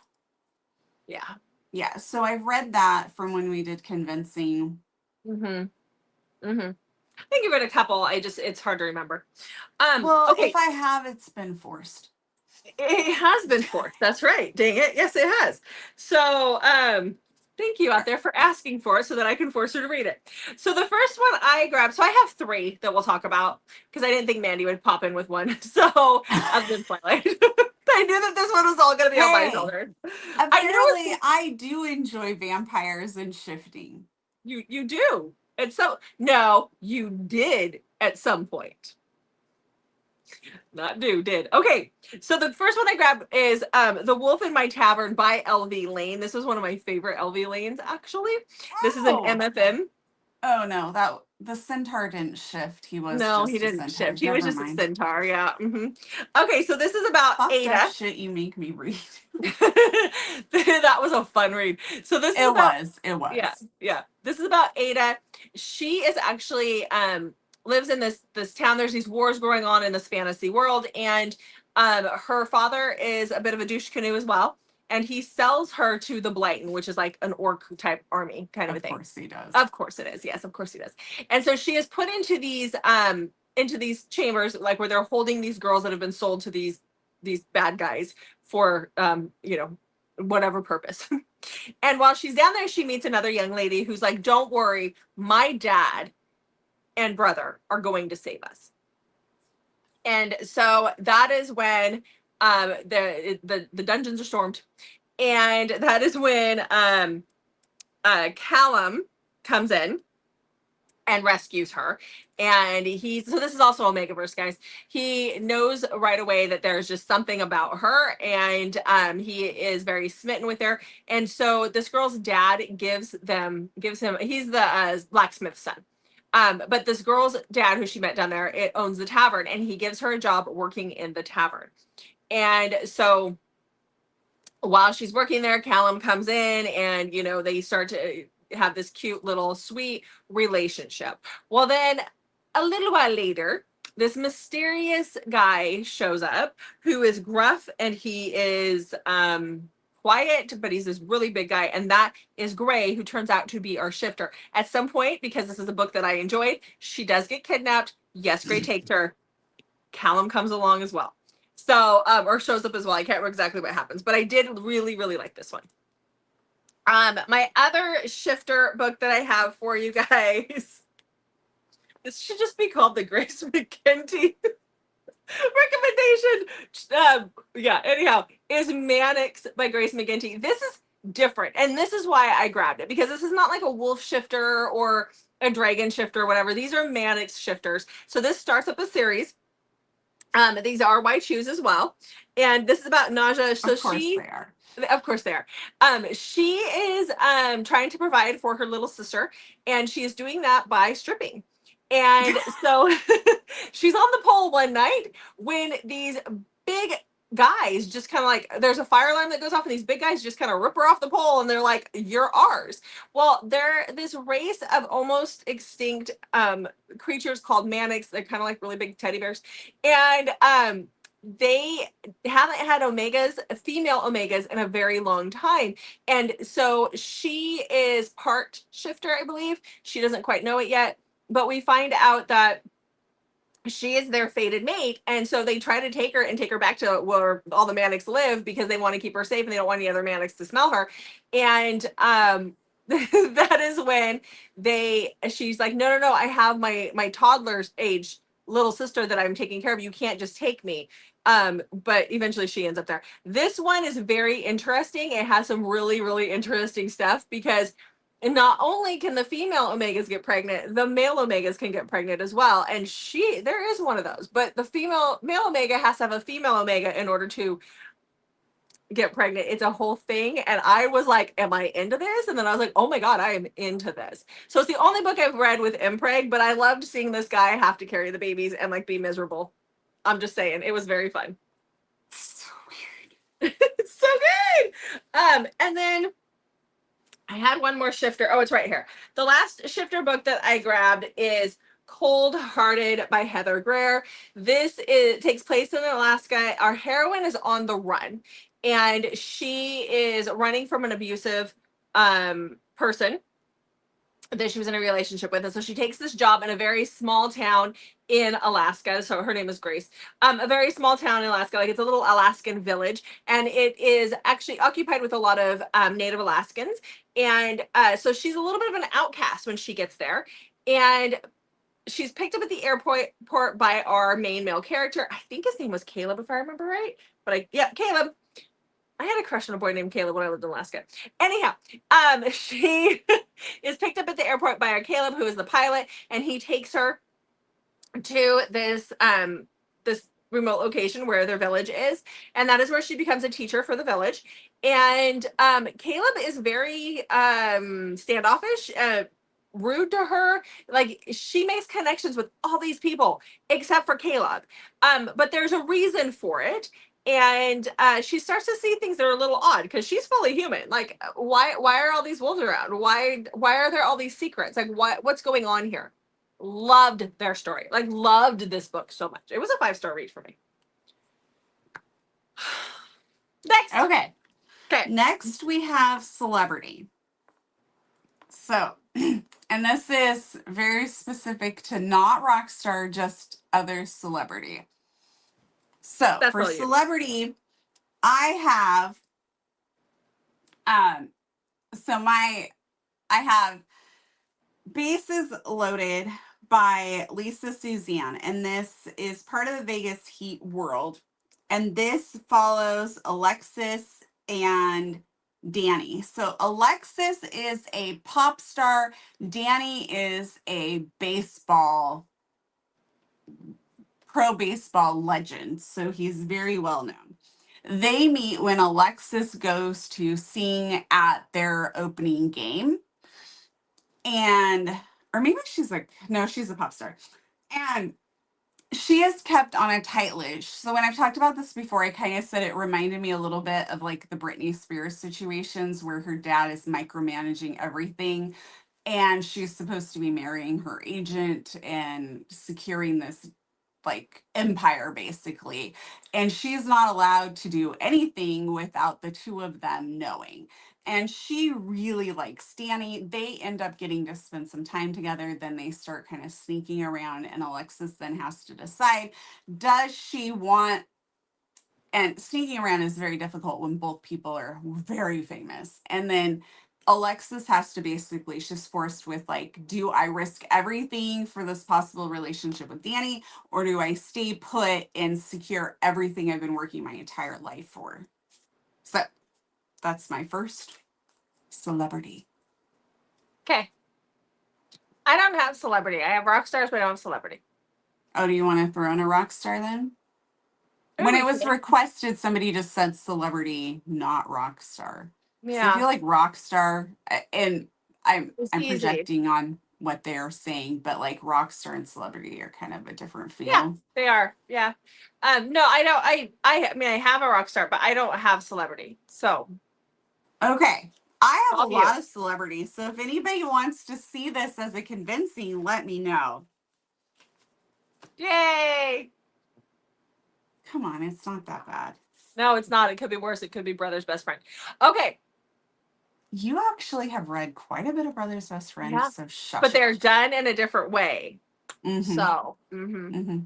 Yeah. Yeah. So I've read that from when we did convincing. I think you've read a couple. It's hard to remember. Well, okay. if I have, it's been forced. It has been forced. That's right. Dang it. Yes, it has. So, thank you out there for asking for it so that I can force her to read it. So the first one I grabbed, so I have 3 that we'll talk about because I didn't think Mandy would pop in with one. So other than Twilight. I knew that this one was all going to be on my shoulder. Apparently, I do enjoy vampires and shifting. You do. And so, no, you did at some point. Not do, did. Okay, so the first one I grabbed is The Wolf in My Tavern by L.V. Lane. This was one of my favorite L.V. Lanes, actually. This is an MFM. Oh, no, the centaur didn't shift. He didn't shift. He was just a centaur, yeah. Okay, so this is about Ada. That shit you make me read. That was a fun read. So this It was. Yeah. This is about Ada. She is actually lives in this town. There's these wars going on in this fantasy world, and her father is a bit of a douche canoe as well, and he sells her to the Blighton, which is like an orc type army kind of a thing. Of course he does. Of course it is. Yes, of course he does. And so she is put into these chambers, like where they're holding these girls that have been sold to these these bad guys for, you know, whatever purpose. And while she's down there, she meets another young lady who's like, don't worry, my dad and brother are going to save us. And so that is when the dungeons are stormed. And that is when Callum comes in and rescues her. And so this is also Omegaverse, guys. He knows right away that there's just something about her, and he is very smitten with her. And so this girl's dad gives him, he's the blacksmith's son. But this girl's dad, who she met down there, it owns the tavern, and he gives her a job working in the tavern. And so while she's working there, Callum comes in, and, you know, they start to have this cute little sweet relationship. Well, then a little while later, this mysterious guy shows up who is gruff, and he is quiet, but he's this really big guy, and that is Gray, who turns out to be our shifter. At some point, because this is a book that I enjoyed, she does get kidnapped. Yes, Gray takes her. Callum comes along as well. So, or shows up as well. I can't remember exactly what happens, but I did really, really like this one. My other shifter book that I have for you guys, this should just be called the Grace McGinty recommendation. Yeah, anyhow, is Mannix by Grace McGinty. This is different, and this is why I grabbed it, because this is not like a wolf shifter or a dragon shifter or whatever. These are Mannix shifters. So this starts up a series. These are white shoes as well, and this is about Naja. So of course they are. Of course they are. She is trying to provide for her little sister, and she is doing that by stripping. And so she's on the pole one night when these big guys just kind of like, there's a fire alarm that goes off, and these big guys just kind of rip her off the pole, and they're like, you're ours. Well, they're this race of almost extinct creatures called Mannix. They're kind of like really big teddy bears. And they haven't had female omegas in a very long time. And so she is part shifter, I believe. She doesn't quite know it yet, but we find out that she is their fated mate. And so they try to take her back to where all the Mannix live, because they want to keep her safe and they don't want any other Mannix to smell her. And that is when she's like, no, I have my toddler's age little sister that I'm taking care of. You can't just take me. But eventually she ends up there. This one is very interesting. It has some really, really interesting stuff, because not only can the female omegas get pregnant, the male omegas can get pregnant as well. And there is one of those, but the male omega has to have a female omega in order to get pregnant. It's a whole thing. And I was like, am I into this? And then I was like, oh my God, I am into this. So it's the only book I've read with impreg, but I loved seeing this guy have to carry the babies and like be miserable. I'm just saying, it was very fun. So weird. It's so good. And then I had one more shifter. Oh, it's right here. The last shifter book that I grabbed is Cold Hearted by Heather Greer. This takes place in Alaska. Our heroine is on the run, and she is running from an abusive person that she was in a relationship with. And so she takes this job in a very small town in Alaska. So her name is Grace. A very small town in Alaska, like it's a little Alaskan village, and it is actually occupied with a lot of Native Alaskans. And so she's a little bit of an outcast when she gets there. And she's picked up at the airport by our main male character. I think his name was Caleb, if I remember right. But Caleb. I had a crush on a boy named Caleb when I lived in Alaska. Anyhow, she is picked up at the airport by our Caleb, who is the pilot, and he takes her to this remote location where their village is, and that is where she becomes a teacher for the village. And Caleb is very standoffish, rude to her. Like, she makes connections with all these people except for Caleb, but there's a reason for it. And she starts to see things that are a little odd, because she's fully human. Like, why are all these wolves around? Why are there all these secrets? Like, what's going on here? Loved their story. Like, loved this book so much. It was a 5-star read for me. Next. Okay. Okay. Next we have Celebrity. So, and this is very specific to not rock star, just other celebrity. So That's for all you. celebrity, I have I have Bases Loaded by Lisa Suzanne, and this is part of the Vegas Heat world. And this follows Alexis and Danny. So Alexis is a pop star, Danny is a pro baseball legend. So he's very well known. They meet when Alexis goes to sing at their opening game, and or maybe she's like, no, she's a pop star, and she is kept on a tight leash. So when I've talked about this before, I kind of said it reminded me a little bit of like the Britney Spears situations where her dad is micromanaging everything, and she's supposed to be marrying her agent and securing this like empire basically, and she's not allowed to do anything without the two of them knowing. And she really likes Danny. They end up getting to spend some time together, then they start kind of sneaking around, and Alexis then has to decide, does she want, and sneaking around is very difficult when both people are very famous. And then Alexis has to basically, she's forced with like, do I risk everything for this possible relationship with Danny, or do I stay put and secure everything I've been working my entire life for? So that's my first celebrity. Okay. I don't have celebrity. I have rock stars, but I don't have celebrity. Oh, do you want to throw in a rock star then? When it was requested, somebody just said celebrity, not rock star. So I feel Yeah. like rock star, and I'm It's I'm easy. projecting on what they're saying, but like rock star and celebrity are kind of a different Yeah, feel. they are. Yeah. No, I don't. I mean, I have a rock star, but I don't have celebrity. So Okay. I have all a you. lot of celebrities. So if anybody wants to see this as a convincing, let me know. Yay! Come on, it's not that bad. No, it's not. It could be worse. It could be brother's best friend. Okay. You actually have read quite a bit of Brother's Best Friend, Yeah. so shush But it. they're done in a different way. Mm-hmm. So. Mm-hmm.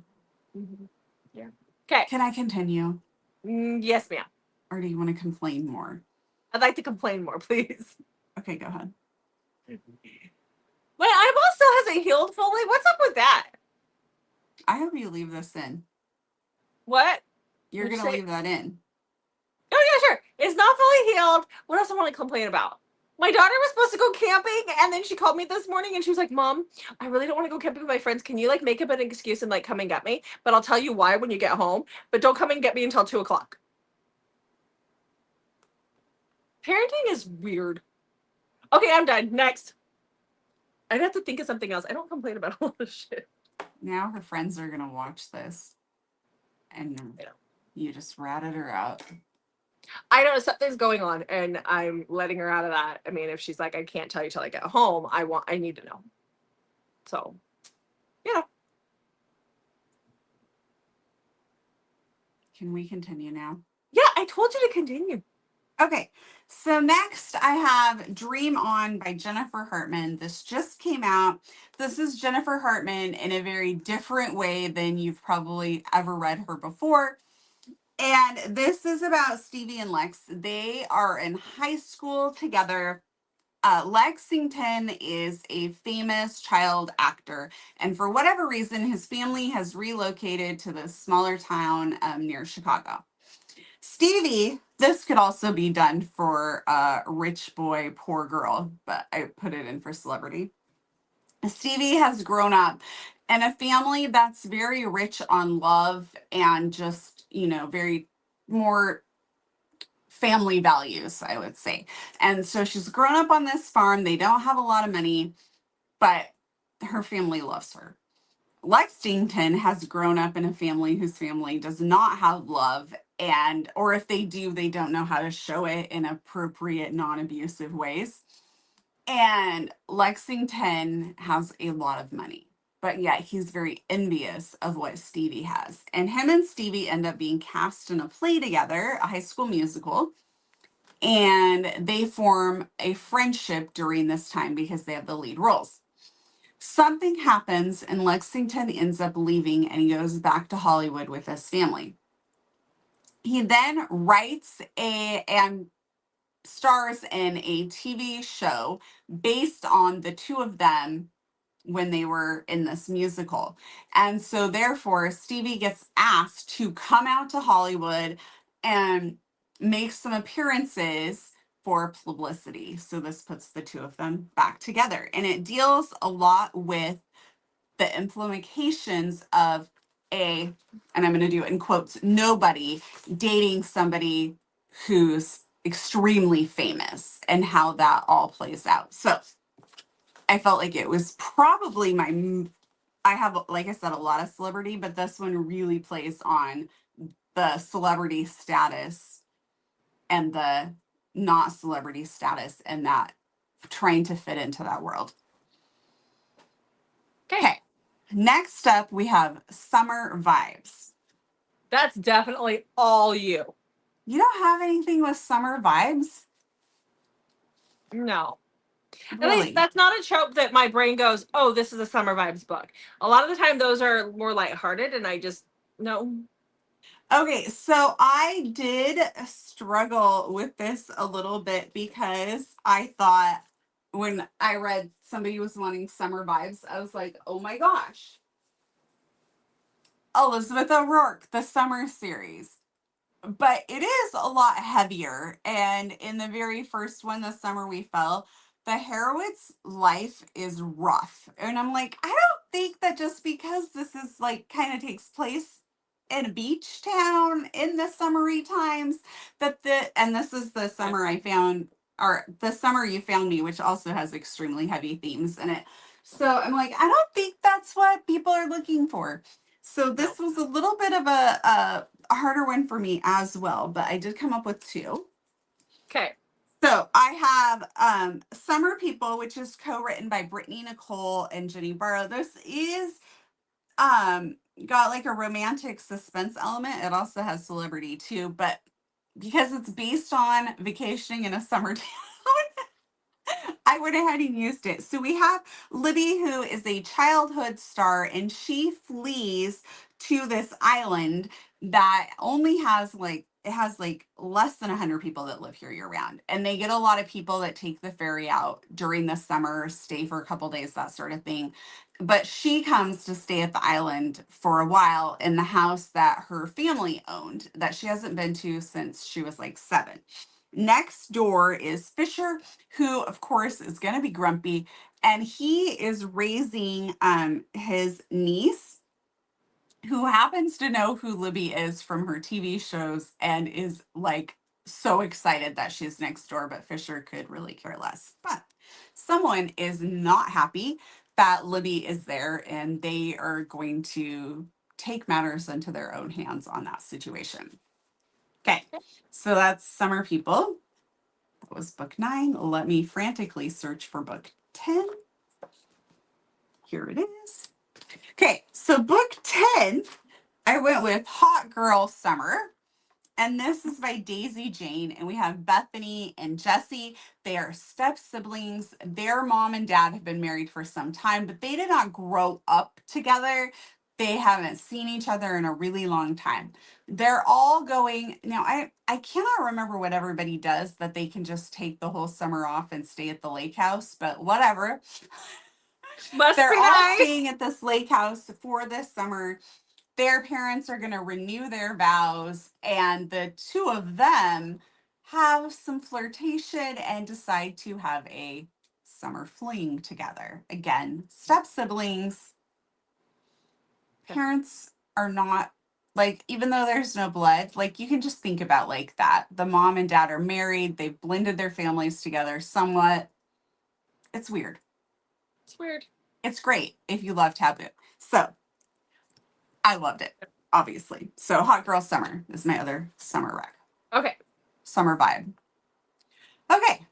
Yeah. Okay. Can I continue? Yes, ma'am. Or do you want to complain more? I'd like to complain more, please. Okay, go ahead. My eyeball still hasn't healed fully. What's up with that? I hope you leave this in. What? You're What'd going you to say? leave that in. Oh, yeah, sure. It's not fully healed. What else do I want to complain about? My daughter was supposed to go camping, and then she called me this morning, and she was like, Mom, I really don't want to go camping with my friends. Can you, like, make up an excuse and, like, come and get me? But I'll tell you why when you get home. But don't come and get me until 2 o'clock. Parenting is weird. Okay, I'm done. Next. I'd have to think of something else. I don't complain about a lot of shit. Now her friends are going to watch this, and you just ratted her out. I know something's going on, and I'm letting her out of that. I mean, if she's like, I can't tell you till I get home, I need to know. So, you know. Can we continue now? Yeah, I told you to continue. Okay, so next I have Dream On by Jennifer Hartman. This just came out. This is Jennifer Hartman in a very different way than you've probably ever read her before. And this is about Stevie and Lex. They are in high school together. Lexington is a famous child actor, and for whatever reason, his family has relocated to this smaller town near Chicago. Stevie, this could also be done for rich boy, poor girl, but I put it in for celebrity. Stevie has grown up in a family that's very rich on love and just, very more family values, I would say. And so she's grown up on this farm. They don't have a lot of money, but her family loves her. Lexington has grown up in a family whose family does not have love, and or if they do, they don't know how to show it in appropriate non-abusive ways. And Lexington has a lot of money, but yet he's very envious of what Stevie has. And him and Stevie end up being cast in a play together, a high school musical, and they form a friendship during this time because they have the lead roles. Something happens and Lexington ends up leaving, and he goes back to Hollywood with his family. He then writes and stars in a TV show based on the two of them when they were in this musical. And so therefore Stevie gets asked to come out to Hollywood and make some appearances for publicity. So this puts the two of them back together. And it deals a lot with the implications of and I'm going to do it in quotes, nobody dating somebody who's extremely famous and how that all plays out. So I felt like it was probably I have, like I said, a lot of celebrity, but this one really plays on the celebrity status and the not celebrity status and that trying to fit into that world. Okay. Next up, we have Summer Vibes. That's definitely all you. You don't have anything with summer vibes? No. At Really? least that's not a trope that my brain goes, oh, this is a summer vibes book. A lot of the time, those are more lighthearted, and I just, no. Okay, so I did struggle with this a little bit because I thought when I read somebody was wanting summer vibes, I was like, oh my gosh. Elizabeth O'Rourke, the summer series. But it is a lot heavier. And in the very first one, The Summer We Fell, the heroine's life is rough. And I'm like, I don't think that just because this is like kind of takes place in a beach town in the summery times, and this is the summer I found, or The Summer You Found Me, which also has extremely heavy themes in it. So I'm like, I don't think that's what people are looking for. So this was a little bit of a harder one for me as well, but I did come up with two. Okay. So I have Summer People, which is co-written by Brittany Nicole and Jenny Barrow. This is got like a romantic suspense element. It also has celebrity too, but because it's based on vacationing in a summer town, I went ahead and used it. So we have Libby, who is a childhood star, and she flees to this island that only has like it has like less than 100 people that live here year round, and they get a lot of people that take the ferry out during the summer, stay for a couple days, that sort of thing. But she comes to stay at the island for a while in the house that her family owned that she hasn't been to since she was like 7. Next door is Fisher, who of course is going to be grumpy, and he is raising his niece, who happens to know who Libby is from her TV shows and is like so excited that she's next door, but Fisher could really care less. But someone is not happy that Libby is there, and they are going to take matters into their own hands on that situation. Okay, so that's Summer People. That was book 9. Let me frantically search for book 10. Here it is. Okay, so book 10, I went with Hot Girl Summer. And this is by Daisy Jane. And we have Bethany and Jesse. They are step siblings. Their mom and dad have been married for some time, but they did not grow up together. They haven't seen each other in a really long time. They're all going now. I cannot remember what everybody does that they can just take the whole summer off and stay at the lake house, but whatever. Must They're be all nice. staying at this lake house for this summer. Their parents are going to renew their vows, and the two of them have some flirtation and decide to have a summer fling together. Again, step siblings. Parents are not like, even though there's no blood, like you can just think about like that. The mom and dad are married, they've blended their families together somewhat. It's weird. It's weird. It's great if you love Taboo. So I loved it, obviously. So Hot Girl Summer is my other summer rec. Okay. Summer vibe. Okay.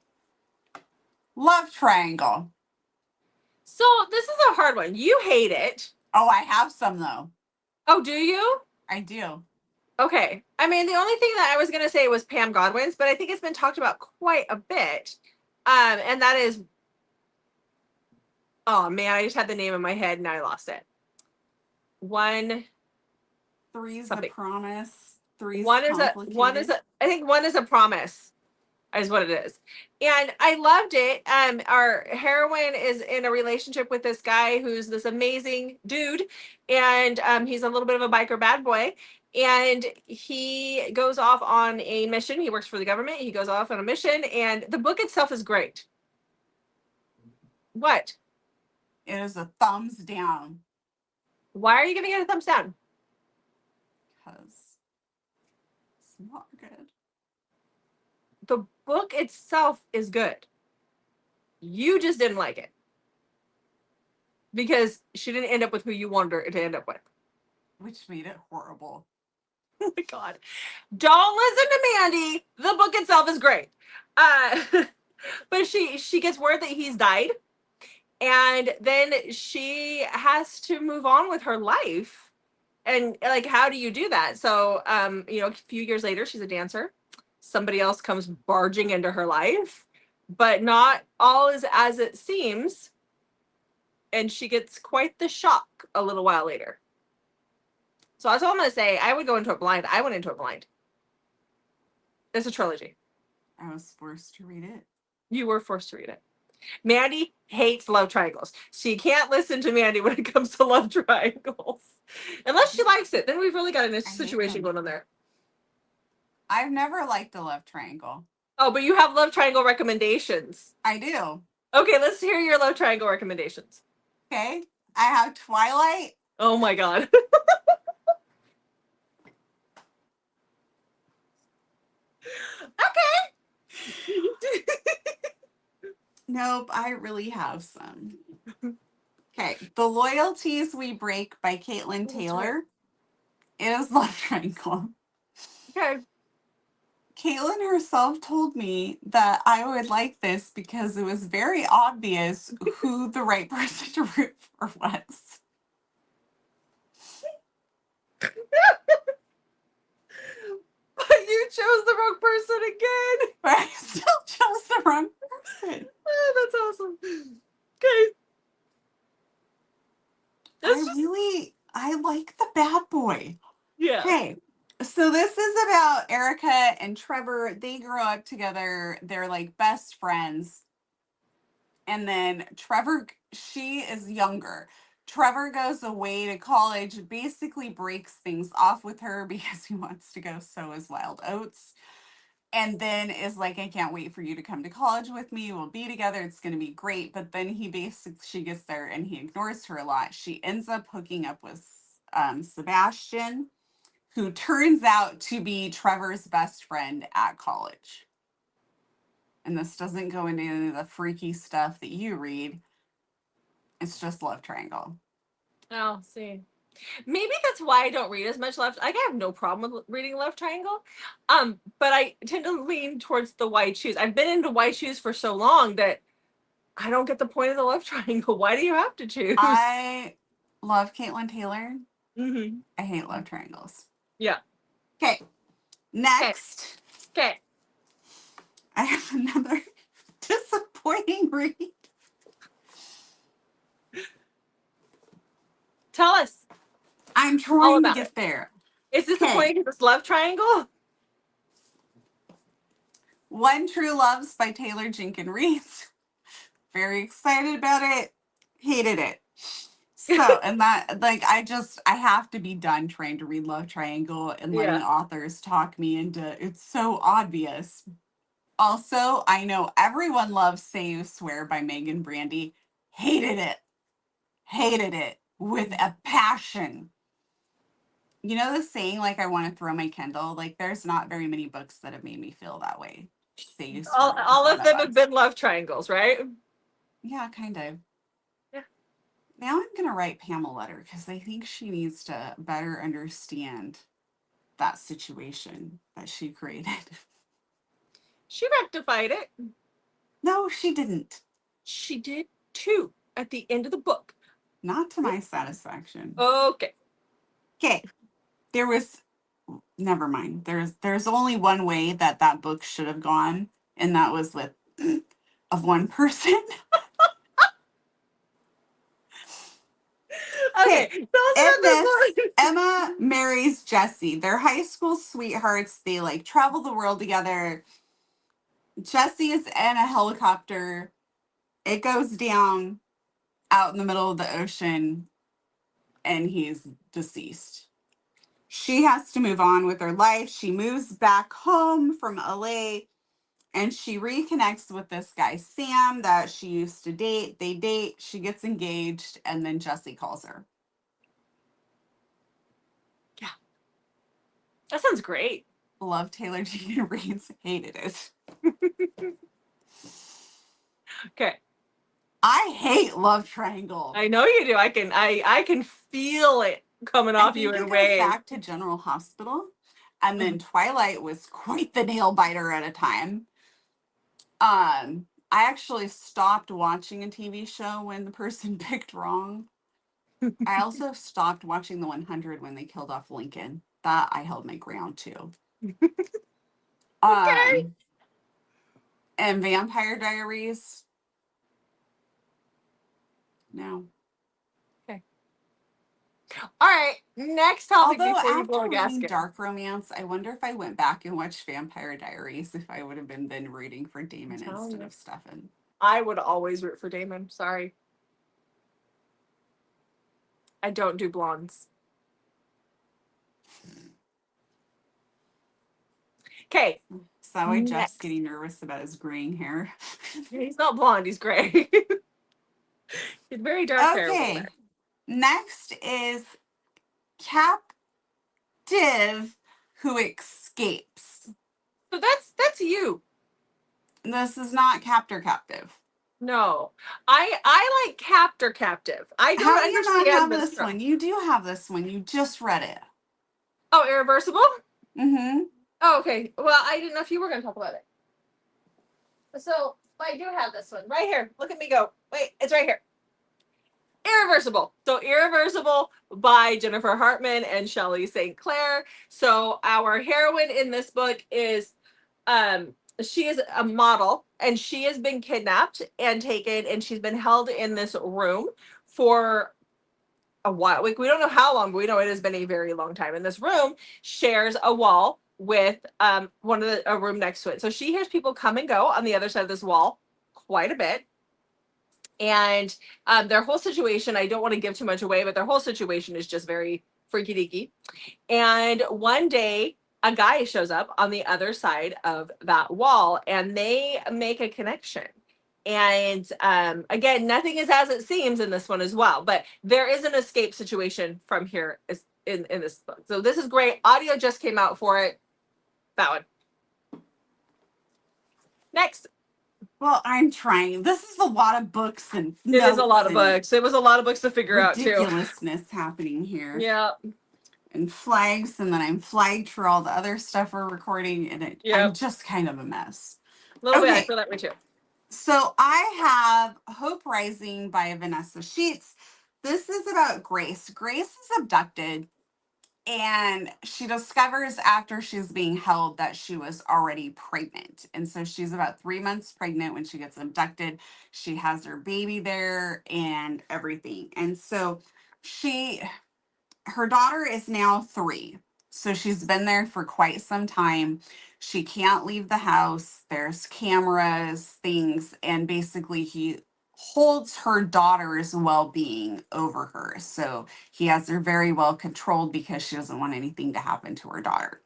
Love Triangle. So this is a hard one. You hate it. Oh, I have some though. Oh, do you? I do. Okay. I mean, the only thing that I was going to say was Pam Godwin's, but I think it's been talked about quite a bit. And that is, oh man, I just had the name in my head and I lost it. One Three's something. the Promise. Three's one is complicated. I think one is a promise, is what it is. And I loved it. Our heroine is in a relationship with this guy who's this amazing dude, and he's a little bit of a biker bad boy. And he goes off on a mission. He works for the government. He goes off on a mission, and the book itself is great. What? It is a thumbs down. Why are you giving it a thumbs down? Because it's not good. The book itself is good. You just didn't like it because she didn't end up with who you wanted her to end up with. Which made it horrible. Oh my God. Don't listen to Mandy. The book itself is great. But she gets word that he's died. And then she has to move on with her life. And like, how do you do that? So, a few years later, she's a dancer. Somebody else comes barging into her life, but not all is as it seems. And she gets quite the shock a little while later. So that's all I'm going to say. I would go into it blind. I went into it blind. It's a trilogy. I was forced to read it. You were forced to read it. Mandy hates love triangles. She can't listen to Mandy when it comes to love triangles. Unless she likes it. Then we've really got a situation going on there. I've never liked the love triangle. Oh, but you have love triangle recommendations. I do. Okay, let's hear your love triangle recommendations. Okay. I have Twilight. Oh my God. Okay. Nope, I really have some. Okay. The Loyalties We Break by Caitlin Taylor is love triangle. Okay. Caitlin herself told me that I would like this because it was very obvious who the right person to root for was. But you chose the wrong person again. But I still chose the wrong person. Oh, that's awesome. Okay. I like the bad boy. Yeah. Okay. So this is about Erica and Trevor. They grew up together. They're like best friends. And then she is younger. Trevor goes away to college, basically breaks things off with her because he wants to go sow his wild oats. And then is like, I can't wait for you to come to college with me. We'll be together. It's going to be great. But then she gets there and he ignores her a lot. She ends up hooking up with Sebastian, who turns out to be Trevor's best friend at college. And this doesn't go into any of the freaky stuff that you read. It's just love triangle. Oh, see. Maybe that's why I don't read as much love. I have no problem with reading love triangle. But I tend to lean towards the white shoes. I've been into white shoes for so long that I don't get the point of the love triangle. Why do you have to choose? I love Caitlin Taylor. Mm-hmm. I hate love triangles. Yeah. Okay. Next. Okay. I have another disappointing read. Tell us. I'm trying to get there. Is this disappointing because it's love triangle? One True Loves by Taylor Jenkins Reid. Very excited about it. Hated it. So, and that, like, I have to be done trying to read love triangle and letting authors talk me into it's so obvious. Also, I know everyone loves Say You Swear by Megan Brandy. Hated it. Hated it with a passion. You know the saying, like, I want to throw my Kindle? Like, there's not very many books that have made me feel that way. Say You Swear. All of them have been love triangles, right? Yeah, kind of. Yeah. Now I'm going to write Pam a letter because I think she needs to better understand that situation that she created. She rectified it. No, she didn't. She did too at the end of the book. Not to my satisfaction. Okay. Okay. Never mind. There's only one way that book should have gone, and that was with of one person. Okay, Okay. tell us In about this this, one. Emma marries Jesse. They're high school sweethearts. They like travel the world together. Jesse is in a helicopter. It goes down out in the middle of the ocean and he's deceased. She has to move on with her life. She moves back home from LA and she reconnects with this guy, Sam, that she used to date. They date, she gets engaged, and then Jesse calls her. Yeah, that sounds great. Love Taylor Jean Reid's, hated it. Okay, I hate love triangle. I know you do. I can feel it coming I off you think in it goes waves. back to General Hospital. And then Twilight was quite the nail biter at a time. I actually stopped watching a TV show when the person picked wrong. I also stopped watching the 100 when they killed off Lincoln. That I held my ground to. Okay. And Vampire Diaries. No. Okay. All right. Next topic Although before you after blow a reading gasket. Dark Romance, I wonder if I went back and watched Vampire Diaries if I would have been then rooting for Damon instead of Stefan. I would always root for Damon. Sorry. I don't do blondes. Okay. Is that why Jeff's Next. getting nervous about his graying hair? He's not blonde, he's gray. He's very dark hair over Okay. there. Next is Captive Who Escapes. So that's you. This is not Captor Captive. No. I like Captor Captive. I don't How do you not understand have this this trope. one? You do have this one. You just read it. Oh, Irreversible? Mm-hmm. Oh, okay. Well, I didn't know if you were going to talk about it. So, I do have this one right here. Look at me go. Wait, it's right here. Irreversible. So, Irreversible by Jennifer Hartman and Shelley St. Clair. So, our heroine in this book is, she is a model and she has been kidnapped and taken and she's been held in this room for a while. We don't know how long, but we know it has been a very long time. And this room shares a wall with one of a room next to it. So she hears people come and go on the other side of this wall quite a bit. And their whole situation, I don't want to give too much away, but their whole situation is just very freaky deaky. And one day, a guy shows up on the other side of that wall and they make a connection. And again, nothing is as it seems in this one as well, but there is an escape situation from here in this book. So this is great. Audio just came out for it. That one. Next. Well, I'm trying. This is a lot of books and It is a lot of and books. It was a lot of books to figure out too. ridiculousness happening here. Yeah. And flags, and then I'm flagged for all the other stuff we're recording, and I'm just kind of a mess. A little bit. I Okay. feel that way too. So I have Hope Rising by Vanessa Sheets. This is about Grace. Grace is abducted, and she discovers after she's being held that she was already pregnant. And so she's about 3 months pregnant when she gets abducted. She has her baby there and everything. And so her daughter is now 3. So she's been there for quite some time. She can't leave the house. There's cameras, things, and basically he holds her daughter's well-being over her. So he has her very well controlled because she doesn't want anything to happen to her daughter.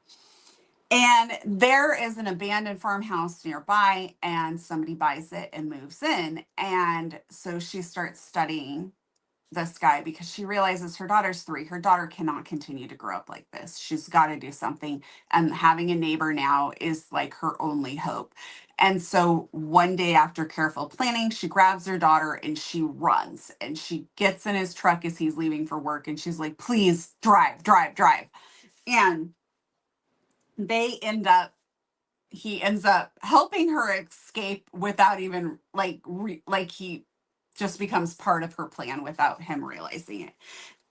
And there is an abandoned farmhouse nearby, and somebody buys it and moves in. And so she starts studying this guy because she realizes her daughter's 3. Her daughter cannot continue to grow up like this. She's got to do something. And having a neighbor now is like her only hope. And so one day after careful planning, she grabs her daughter and she runs and she gets in his truck as he's leaving for work. And she's like, please drive, drive, drive. And he ends up helping her escape without even like he just becomes part of her plan without him realizing it.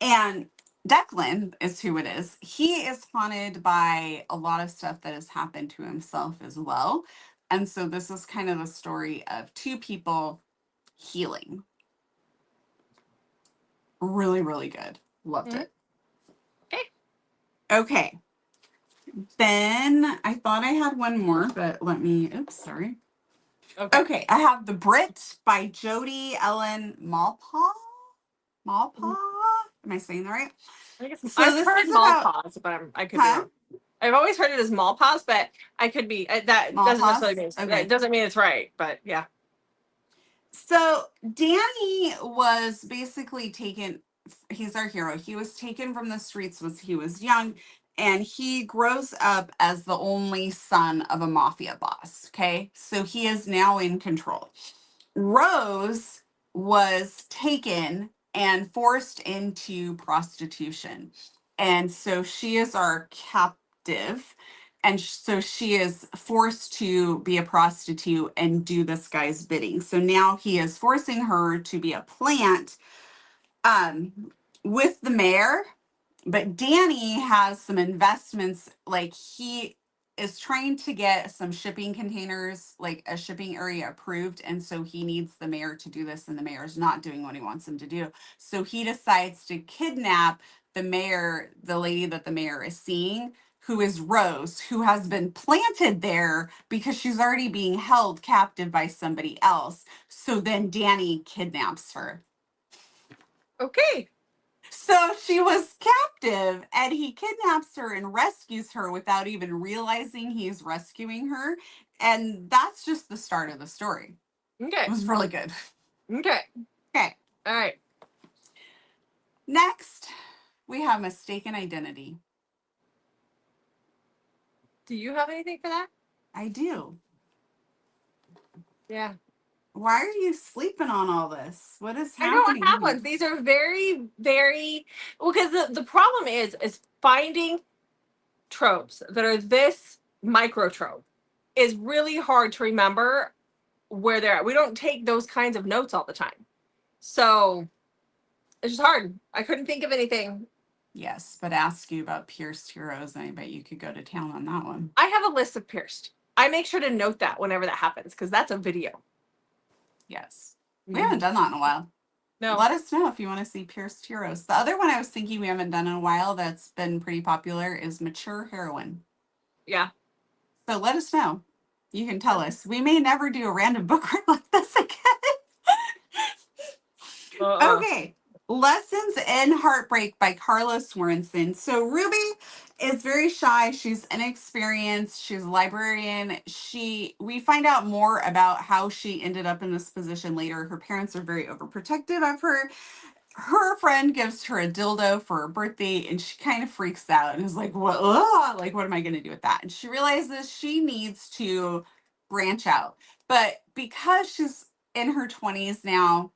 And Declan is who it is. He is haunted by a lot of stuff that has happened to himself as well. And so this is kind of a story of 2 people healing. Really, really good. Loved Mhm. it. Okay. Okay. Then I thought I had one more, but oops, sorry. Okay. Okay, I have The Brit by Jodi Ellen Malpaw. Malpaw? Am I saying that right? I guess So I've this heard is about, Malpaws, but I could be huh? wrong. I've always heard it as Malpaws, but I could be. That doesn't necessarily Malpaws? mean that Okay. doesn't mean it's right. But yeah. So Danny was basically taken, he's our hero. He was taken from the streets when he was young, and he grows up as the only son of a mafia boss. Okay. So he is now in control. Rose was taken and forced into prostitution. And so she is our captive. And so she is forced to be a prostitute and do this guy's bidding. So now he is forcing her to be a plant with the mayor, but Danny has some investments. Like he is trying to get some shipping containers, like a shipping area approved. And so he needs the mayor to do this, and the mayor is not doing what he wants him to do. So he decides to kidnap the mayor, the lady that the mayor is seeing, who is Rose, who has been planted there because she's already being held captive by somebody else. So then Danny kidnaps her. Okay. So she was captive, and he kidnaps her and rescues her without even realizing he's rescuing her. And that's just the start of the story. Okay. It was really good. Okay. Okay. All right. Next, we have Mistaken Identity. Do you have anything for that? I do. Yeah. Why are you sleeping on all this? What is I don't happening have here? ones. These are very, very well, because the problem is finding tropes that are this micro trope is really hard to remember where they're at. We don't take those kinds of notes all the time. So it's just hard. I couldn't think of anything. Yes, but ask you about pierced heroes, and I bet you could go to town on that one. I have a list of pierced. I make sure to note that whenever that happens because that's a video. Yes. We haven't done that in a while. No. Let us know if you want to see pierced heroes. The other one I was thinking we haven't done in a while that's been pretty popular is mature heroine. Yeah. So let us know. You can tell us. We may never do a random book like this again. Okay. Lessons in Heartbreak by Carla Swarenson. So Ruby is very shy. She's inexperienced. She's a librarian. We find out more about how she ended up in this position later. Her parents are very overprotective of her. Her friend gives her a dildo for her birthday, and she kind of freaks out and is like, what? Ugh, like, what am I going to do with that? And she realizes she needs to branch out. But because she's in her 20s now,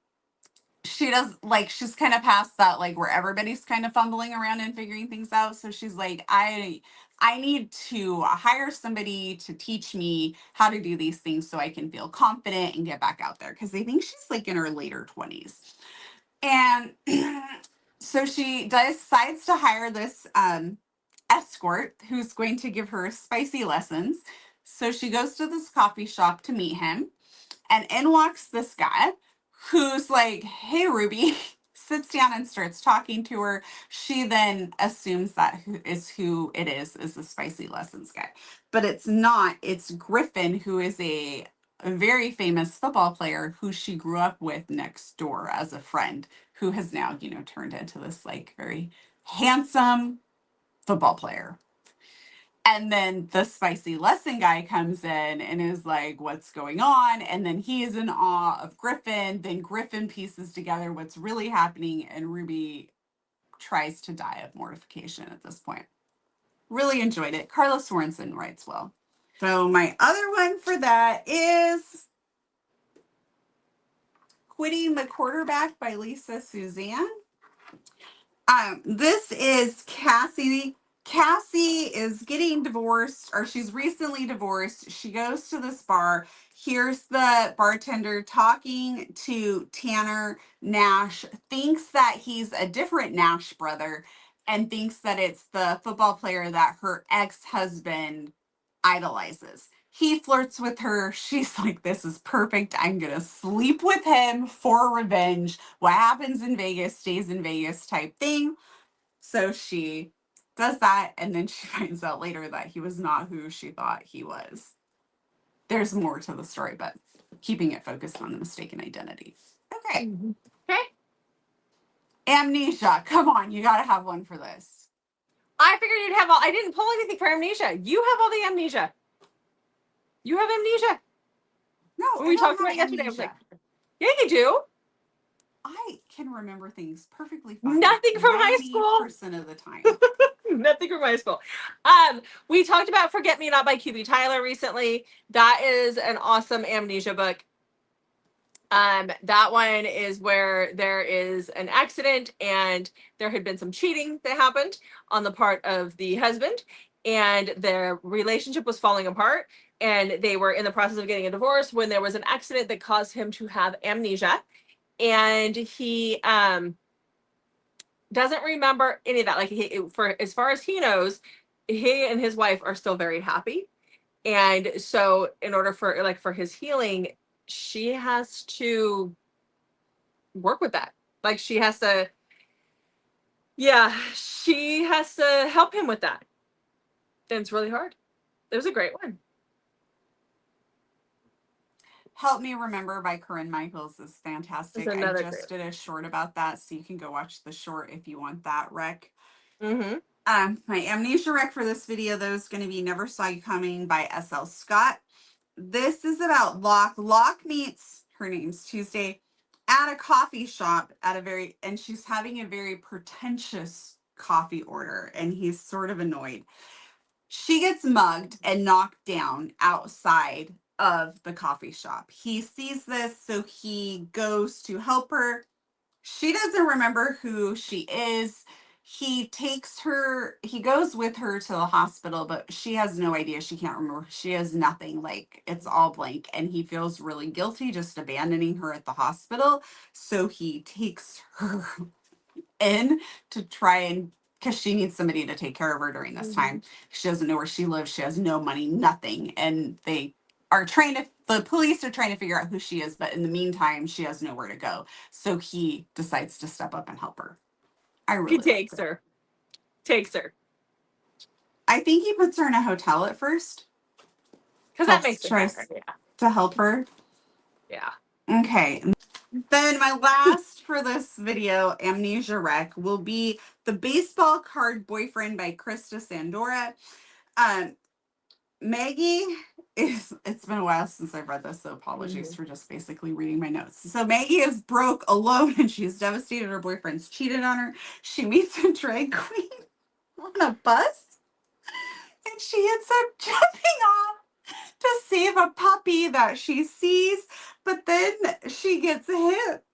she does like she's kind of past that, like where everybody's kind of fumbling around and figuring things out. So she's like, I need to hire somebody to teach me how to do these things so I can feel confident and get back out there, because they think she's like in her later 20s. And so she decides to hire this escort who's going to give her spicy lessons. So she goes to this coffee shop to meet him, and in walks this guy who's like, hey, Ruby, sits down and starts talking to her. She then assumes that who it is the spicy lessons guy. But it's not. It's Griffin, who is a very famous football player who she grew up with next door as a friend, who has now, turned into this like very handsome football player. And then the spicy lesson guy comes in and is like, what's going on? And then he is in awe of Griffin. Then Griffin pieces together what's really happening, and Ruby tries to die of mortification at this point. Really enjoyed it. Carla Sorensen writes well. So my other one for that is Quitting the Quarterback by Lisa Suzanne. This is Cassie. Cassie is getting divorced, or she's recently divorced. She goes to this bar, hears the bartender talking to Tanner Nash, thinks that he's a different Nash brother, and thinks that it's the football player that her ex-husband idolizes. He flirts with her. She's like, this is perfect. I'm going to sleep with him for revenge. What happens in Vegas stays in Vegas type thing. So she does that. And then she finds out later that he was not who she thought he was. There's more to the story, but keeping it focused on the mistaken identity. Okay. Okay. Amnesia. Come on. You got to have one for this. I figured you'd have all. I didn't pull anything for Amnesia. You have all the Amnesia. You have Amnesia. No, When we talked about it yesterday, I was like, yeah, you do. I can remember things perfectly fine. Nothing from high school. 90% of the time. Nothing from high school. We talked about Forget Me Not by QB Tyler recently. That is an awesome Amnesia book. That one is where there is an accident and there had been some cheating that happened on the part of the husband, and their relationship was falling apart, and they were in the process of getting a divorce when there was an accident that caused him to have amnesia, and he doesn't remember any of that. Like, for as far as he knows, he and his wife are still very happy. And so in order for his healing, she has to work with that. Like, she has to help him with that. And it's really hard. It was a great one. Help Me Remember by Corinne Michaels is fantastic. I just did a short about that, so you can go watch the short if you want that rec. Mm-hmm. My Amnesia rec for this video, though, is going to be Never Saw You Coming by S.L. Scott. This is about Locke. Locke meets, her name's Tuesday, at a coffee shop and she's having a very pretentious coffee order, and he's sort of annoyed. She gets mugged and knocked down outside of the coffee shop. He sees this, so he goes to help her. She doesn't remember who she is. He goes with her to the hospital, but she has no idea. She can't remember. She has nothing. Like, it's all blank. And he feels really guilty just abandoning her at the hospital. So he takes her in to try and, because she needs somebody to take care of her during this time. She doesn't know where she lives. She has no money, nothing. And the police are trying to figure out who she is, but in the meantime, she has nowhere to go. So he decides to step up and help her. He takes her. I think he puts her in a hotel at first. Because that makes sense. To help her. Yeah. Okay. Then my last for this video, Amnesia rec, will be The Baseball Card Boyfriend by Krista Sandora. Maggie it's been a while since I've read this, so apologies for just basically reading my notes. So Maggie is broke, alone, and she's devastated her boyfriend's cheated on her. She meets a drag queen on a bus, and she ends up jumping off to save a puppy that she sees, but then she gets hit.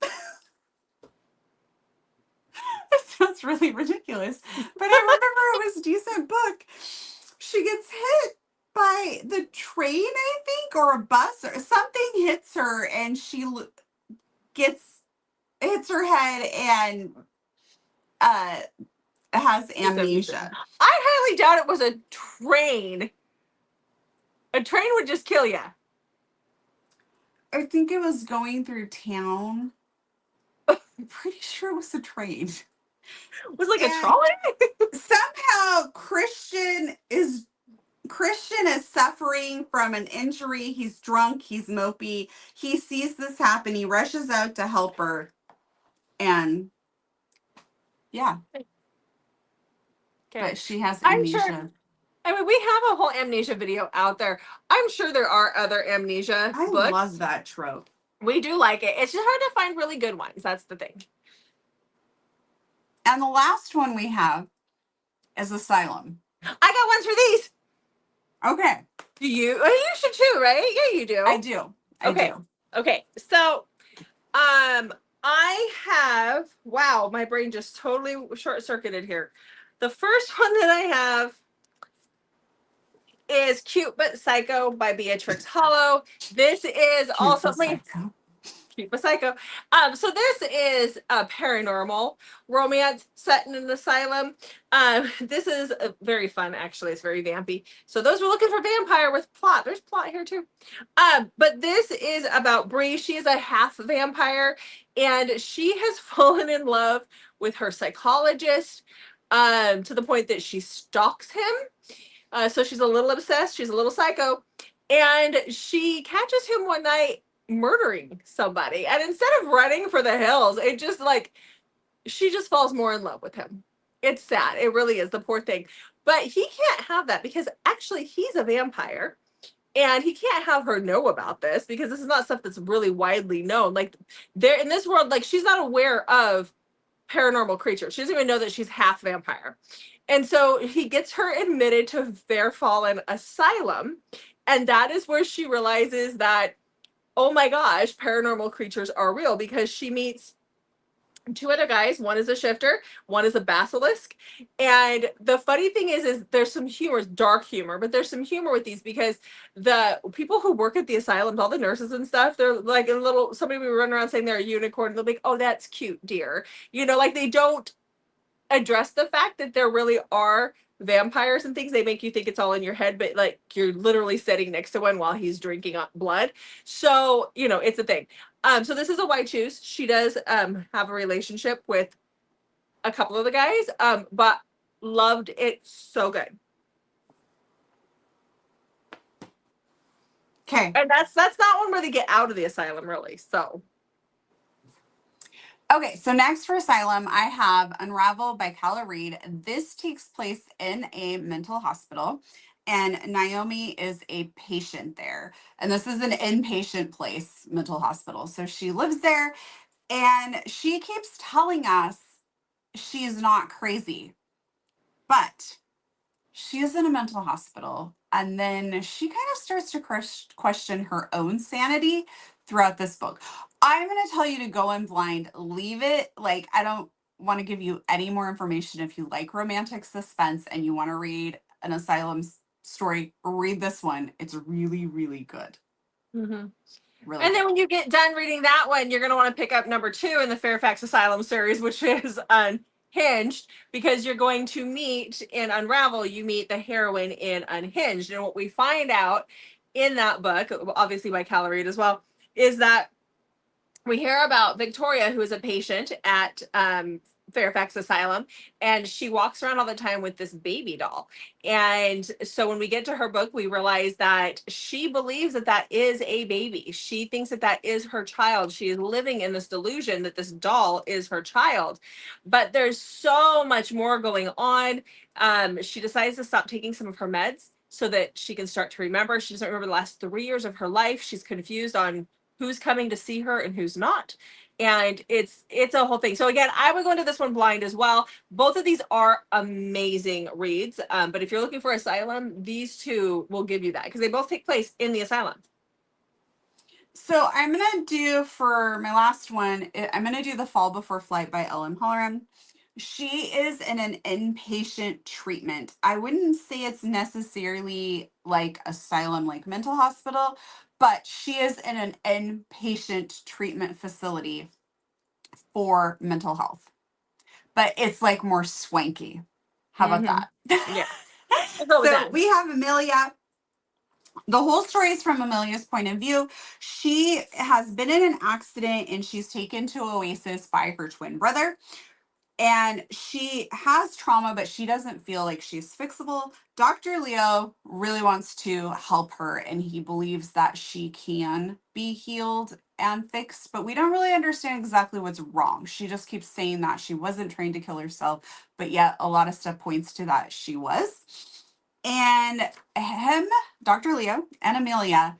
It sounds really ridiculous, but I remember it was a decent book. She gets hit by the train, I think, or a bus, or something hits her, and she hits her head and has amnesia. I highly doubt it was a train. A train would just kill you. I think it was going through town. I'm pretty sure it was a train. It was like a trolley? Somehow Christian is suffering from an injury. He's drunk. He's mopey. He sees this happen. He rushes out to help her. And yeah. Okay. But she has amnesia. I mean, we have a whole amnesia video out there. I'm sure there are other amnesia books. I love that trope. We do like it. It's just hard to find really good ones. That's the thing. And the last one we have is Asylum. I got ones for these. Okay. Do you? Oh, you should too, right? Yeah, you do. I do. I do. Okay. So, I have, wow, my brain just totally short-circuited here. The first one that I have is Cute But Psycho by Beatrix Hollow. This is also Cute Keep a psycho. So this is a paranormal romance set in an asylum. This is very fun, actually. It's very vampy. So those were looking for vampire with plot. There's plot here too. But this is about Bree. She is a half vampire, and she has fallen in love with her psychologist, to the point that she stalks him. So she's a little obsessed. She's a little psycho, and she catches him one night murdering somebody. And instead of running for the hills, it just like she just falls more in love with him. It's sad. It really is, the poor thing. But he can't have that because actually he's a vampire. And he can't have her know about this because this is not stuff that's really widely known. Like there in this world, like she's not aware of paranormal creatures. She doesn't even know that she's half vampire. And so he gets her admitted to Fair Fallen Asylum. And that is where she realizes that, oh my gosh, paranormal creatures are real, because she meets two other guys. One is a shifter, one is a basilisk. And the funny thing is there's some humor, dark humor, but there's some humor with these because the people who work at the asylums, all the nurses and stuff, they're like a little, somebody will run around saying they're a unicorn. They'll be like, oh, that's cute, dear. You know, like they don't address the fact that there really are vampires and things. They make you think it's all in your head, but like you're literally sitting next to one while he's drinking blood. So, you know, it's a thing. So this is a why choose. She does have a relationship with a couple of the guys, but loved it so good. Okay. And that's not one where they get out of the asylum, really. So Okay, so next for Asylum, I have Unravel by Calla Reed. This takes place in a mental hospital, and Naomi is a patient there. And this is an inpatient place, mental hospital. So she lives there, and she keeps telling us she's not crazy, but she is in a mental hospital. And then she kind of starts to question her own sanity throughout this book. I'm going to tell you to go in blind, leave it. Like, I don't want to give you any more information. If you like romantic suspense and you want to read an asylum story, read this one. It's really, really good. mm-hmm. Really and good. then when you get done reading that one, you're going to want to pick up number 2 in the Fairfax Asylum series, which is Unhinged, because you're going to meet in Unravel, you meet the heroine in Unhinged. And what we find out in that book, obviously by Calla Reed as well, is that we hear about Victoria, who is a patient at Fairfax Asylum, and she walks around all the time with this baby doll. And so when we get to her book, we realize that she believes that that is a baby. She thinks that that is her child. She is living in this delusion that this doll is her child. But there's so much more going on. She decides to stop taking some of her meds so that she can start to remember. She doesn't remember the last 3 years of her life. She's confused on who's coming to see her and who's not. And it's a whole thing. So again, I would go into this one blind as well. Both of these are amazing reads. But if you're looking for Asylum, these two will give you that because they both take place in the asylum. So I'm going to do, for my last one, I'm going to do The Fall Before Flight by Ellen Harem. She is in an inpatient treatment. I wouldn't say it's necessarily like asylum, like mental hospital, but she is in an inpatient treatment facility for mental health. But it's like more swanky. How about that? Yeah. So we have Amelia. The whole story is from Amelia's point of view. She has been in an accident and she's taken to Oasis by her twin brother. And she has trauma, but she doesn't feel like she's fixable. Dr. Leo really wants to help her, and he believes that she can be healed and fixed, but we don't really understand exactly what's wrong. She just keeps saying that she wasn't trained to kill herself, but yet a lot of stuff points to that she was. And him, Dr. Leo, and Amelia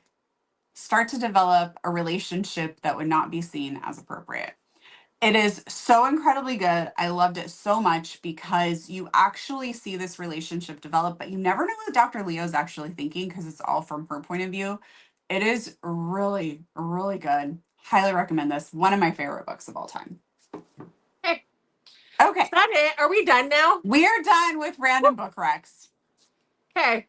start to develop a relationship that would not be seen as appropriate. It is so incredibly good. I loved it so much because you actually see this relationship develop, but you never know what Dr. Leo's actually thinking because it's all from her point of view. It is really, really good. Highly recommend this. One of my favorite books of all time. Hey. Okay. Is that it? Are we done now? We're done with Random Book Recs. Okay.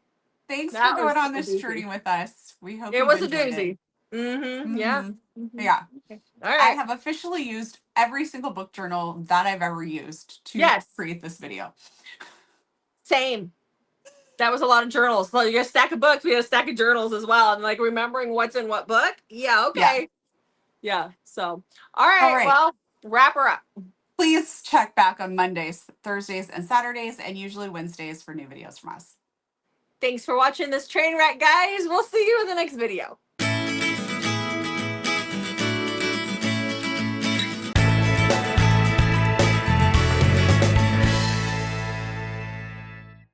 Thanks for going on this journey with us. We hope it was a doozy. Mm-hmm. Yeah. Mm-hmm. Yeah. Okay. All I right. have officially used every single book journal that I've ever used to Yes. create this video. Same. That was a lot of journals. So you got a stack of books. We had a stack of journals as well. And like remembering what's in what book. Yeah. Yeah. Okay. Yeah. So, all All right. right. Well, wrap her up. Please check back on Mondays, Thursdays, and Saturdays, and usually Wednesdays for new videos from us. Thanks for watching this train wreck, guys. We'll see you in the next video.